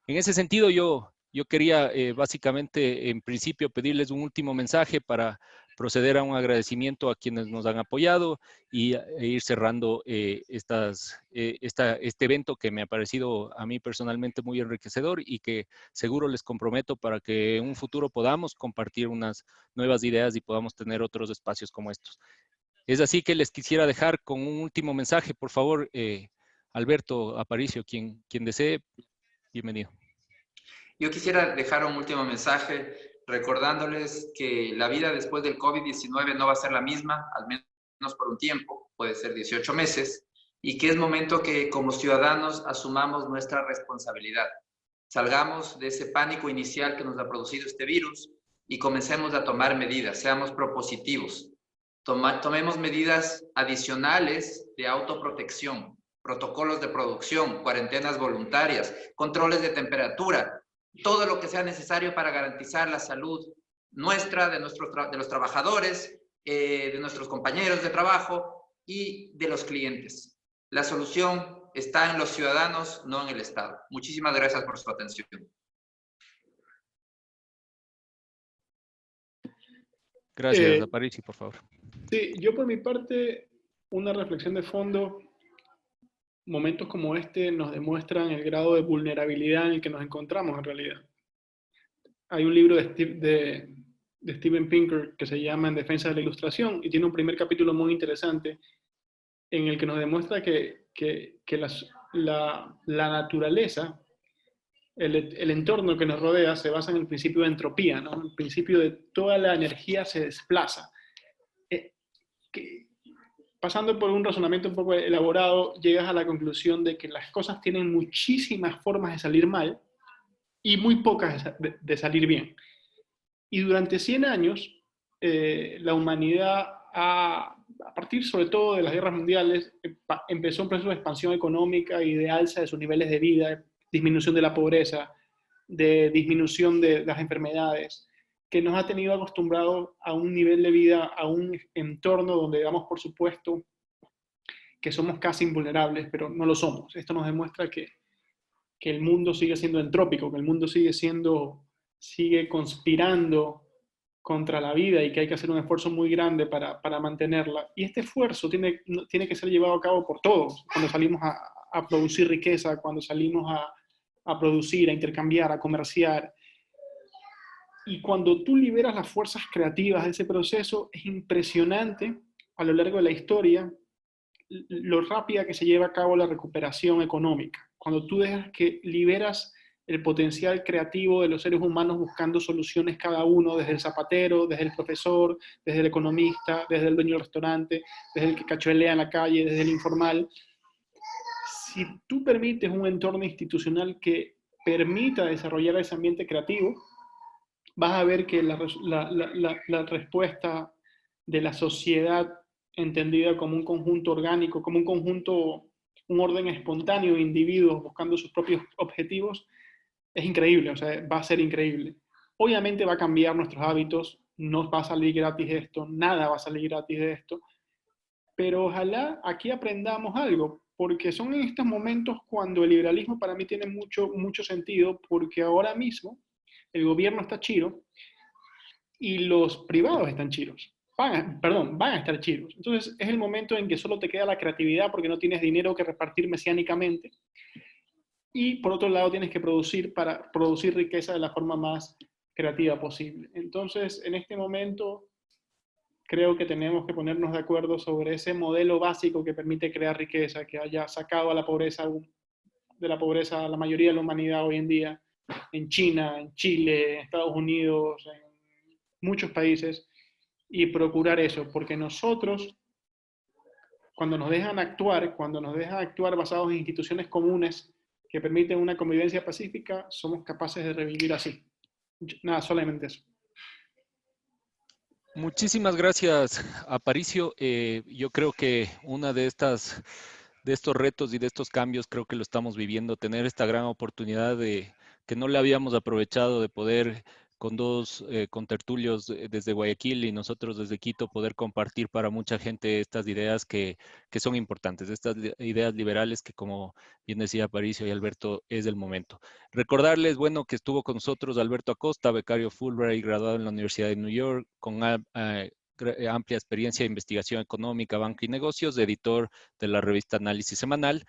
Speaker 1: En ese sentido, yo quería básicamente, en principio, pedirles un último mensaje para proceder a un agradecimiento a quienes nos han apoyado e ir cerrando este evento que me ha parecido a mí personalmente muy enriquecedor y que seguro les comprometo para que en un futuro podamos compartir unas nuevas ideas y podamos tener otros espacios como estos. Es así que les quisiera dejar con un último mensaje. Por favor, Alberto Aparicio, quien desee, bienvenido.
Speaker 4: Yo quisiera dejar un último mensaje recordándoles que la vida después del COVID-19 no va a ser la misma, al menos por un tiempo, puede ser 18 meses, y que es momento que como ciudadanos asumamos nuestra responsabilidad. Salgamos de ese pánico inicial que nos ha producido este virus y comencemos a tomar medidas, seamos propositivos. Tomemos medidas adicionales de autoprotección, protocolos de producción, cuarentenas voluntarias, controles de temperatura, todo lo que sea necesario para garantizar la salud nuestra, de los trabajadores, de nuestros compañeros de trabajo y de los clientes. La solución está en los ciudadanos, no en el Estado. Muchísimas gracias por su atención.
Speaker 1: Gracias, Aparicio, por favor.
Speaker 3: Sí, yo por mi parte, una reflexión de fondo. Momentos como este nos demuestran el grado de vulnerabilidad en el que nos encontramos en realidad. Hay un libro de Steven Pinker que se llama En defensa de la ilustración y tiene un primer capítulo muy interesante en el que nos demuestra que la naturaleza, el entorno que nos rodea se basa en el principio de entropía, ¿no? El principio de toda la energía se desplaza. Pasando por un razonamiento un poco elaborado, llegas a la conclusión de que las cosas tienen muchísimas formas de salir mal y muy pocas de salir bien. Y durante 100 años, la humanidad, a partir sobre todo de las guerras mundiales, empezó un proceso de expansión económica y de alza de sus niveles de vida, disminución de la pobreza, de disminución de las enfermedades, que nos ha tenido acostumbrados a un nivel de vida, a un entorno donde damos por supuesto que somos casi invulnerables, pero no lo somos. Esto nos demuestra que el mundo sigue siendo entrópico, que el mundo sigue conspirando contra la vida y que hay que hacer un esfuerzo muy grande para mantenerla. Y este esfuerzo tiene que ser llevado a cabo por todos. Cuando salimos a producir riqueza, cuando salimos a producir, a intercambiar, a comerciar. Y cuando tú liberas las fuerzas creativas de ese proceso, es impresionante a lo largo de la historia lo rápida que se lleva a cabo la recuperación económica. Cuando tú liberas el potencial creativo de los seres humanos buscando soluciones cada uno, desde el zapatero, desde el profesor, desde el economista, desde el dueño del restaurante, desde el que cachuelea en la calle, desde el informal. Si tú permites un entorno institucional que permita desarrollar ese ambiente creativo, vas a ver que la respuesta de la sociedad entendida como un conjunto orgánico, como un orden espontáneo de individuos buscando sus propios objetivos, es increíble, o sea, va a ser increíble. Obviamente va a cambiar nuestros hábitos, no va a salir gratis esto, nada va a salir gratis de esto, pero ojalá aquí aprendamos algo, porque son en estos momentos cuando el liberalismo para mí tiene mucho sentido, porque ahora mismo el gobierno está chiro y los privados están chiros. Van a estar chiros. Entonces es el momento en que solo te queda la creatividad porque no tienes dinero que repartir mesiánicamente. Y por otro lado tienes que producir para producir riqueza de la forma más creativa posible. Entonces en este momento creo que tenemos que ponernos de acuerdo sobre ese modelo básico que permite crear riqueza, que haya sacado a la pobreza, de la pobreza a la mayoría de la humanidad hoy en día, en China, en Chile, en Estados Unidos, en muchos países, y procurar eso, porque nosotros, cuando nos dejan actuar basados en instituciones comunes que permiten una convivencia pacífica, somos capaces de revivir así. Nada, solamente eso.
Speaker 1: Muchísimas gracias, Aparicio. Yo creo que una de estos retos y de estos cambios, creo que lo estamos viviendo, tener esta gran oportunidad de que no le habíamos aprovechado de poder con dos contertulios desde Guayaquil y nosotros desde Quito poder compartir para mucha gente estas ideas que son importantes, estas ideas liberales que, como bien decía Aparicio y Alberto, es el momento. Recordarles, bueno, que estuvo con nosotros Alberto Acosta, becario Fulbright, graduado en la Universidad de New York, con amplia experiencia de investigación económica, banca y negocios, editor de la revista Análisis Semanal.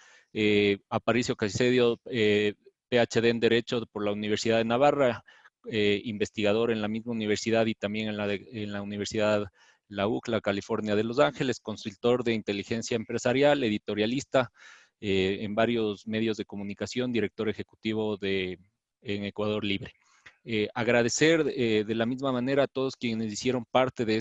Speaker 1: Aparicio Caicedo, PhD en Derecho por la Universidad de Navarra, investigador en la misma universidad y también en la Universidad la UCLA, California de Los Ángeles, consultor de inteligencia empresarial, editorialista en varios medios de comunicación, director ejecutivo en Ecuador Libre. Agradecer de la misma manera a todos quienes hicieron parte de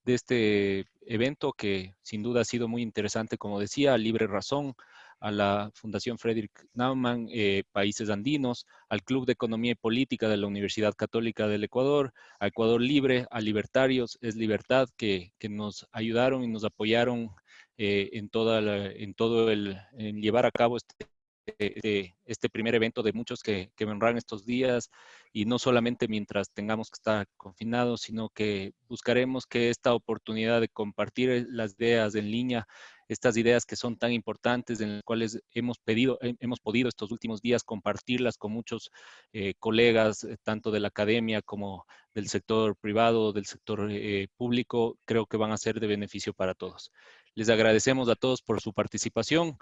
Speaker 1: este evento, que sin duda ha sido muy interesante, como decía, a Libre Razón, a la Fundación Friedrich Naumann, Países Andinos, al Club de Economía y Política de la Universidad Católica del Ecuador, a Ecuador Libre, a Libertarios, Es Libertad, que nos ayudaron y nos apoyaron en llevar a cabo este primer evento de muchos que vendrán estos días, y no solamente mientras tengamos que estar confinados, sino que buscaremos que esta oportunidad de compartir las ideas en línea, estas ideas que son tan importantes, en las cuales hemos podido estos últimos días compartirlas con muchos colegas, tanto de la academia como del sector privado, del sector público, creo que van a ser de beneficio para todos. Les agradecemos a todos por su participación.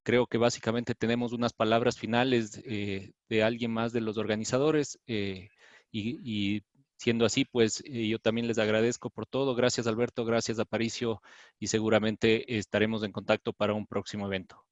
Speaker 1: Creo que básicamente tenemos unas palabras finales de alguien más de los organizadores y siendo así, pues yo también les agradezco por todo. Gracias, Alberto, gracias, Aparicio, y seguramente estaremos en contacto para un próximo evento.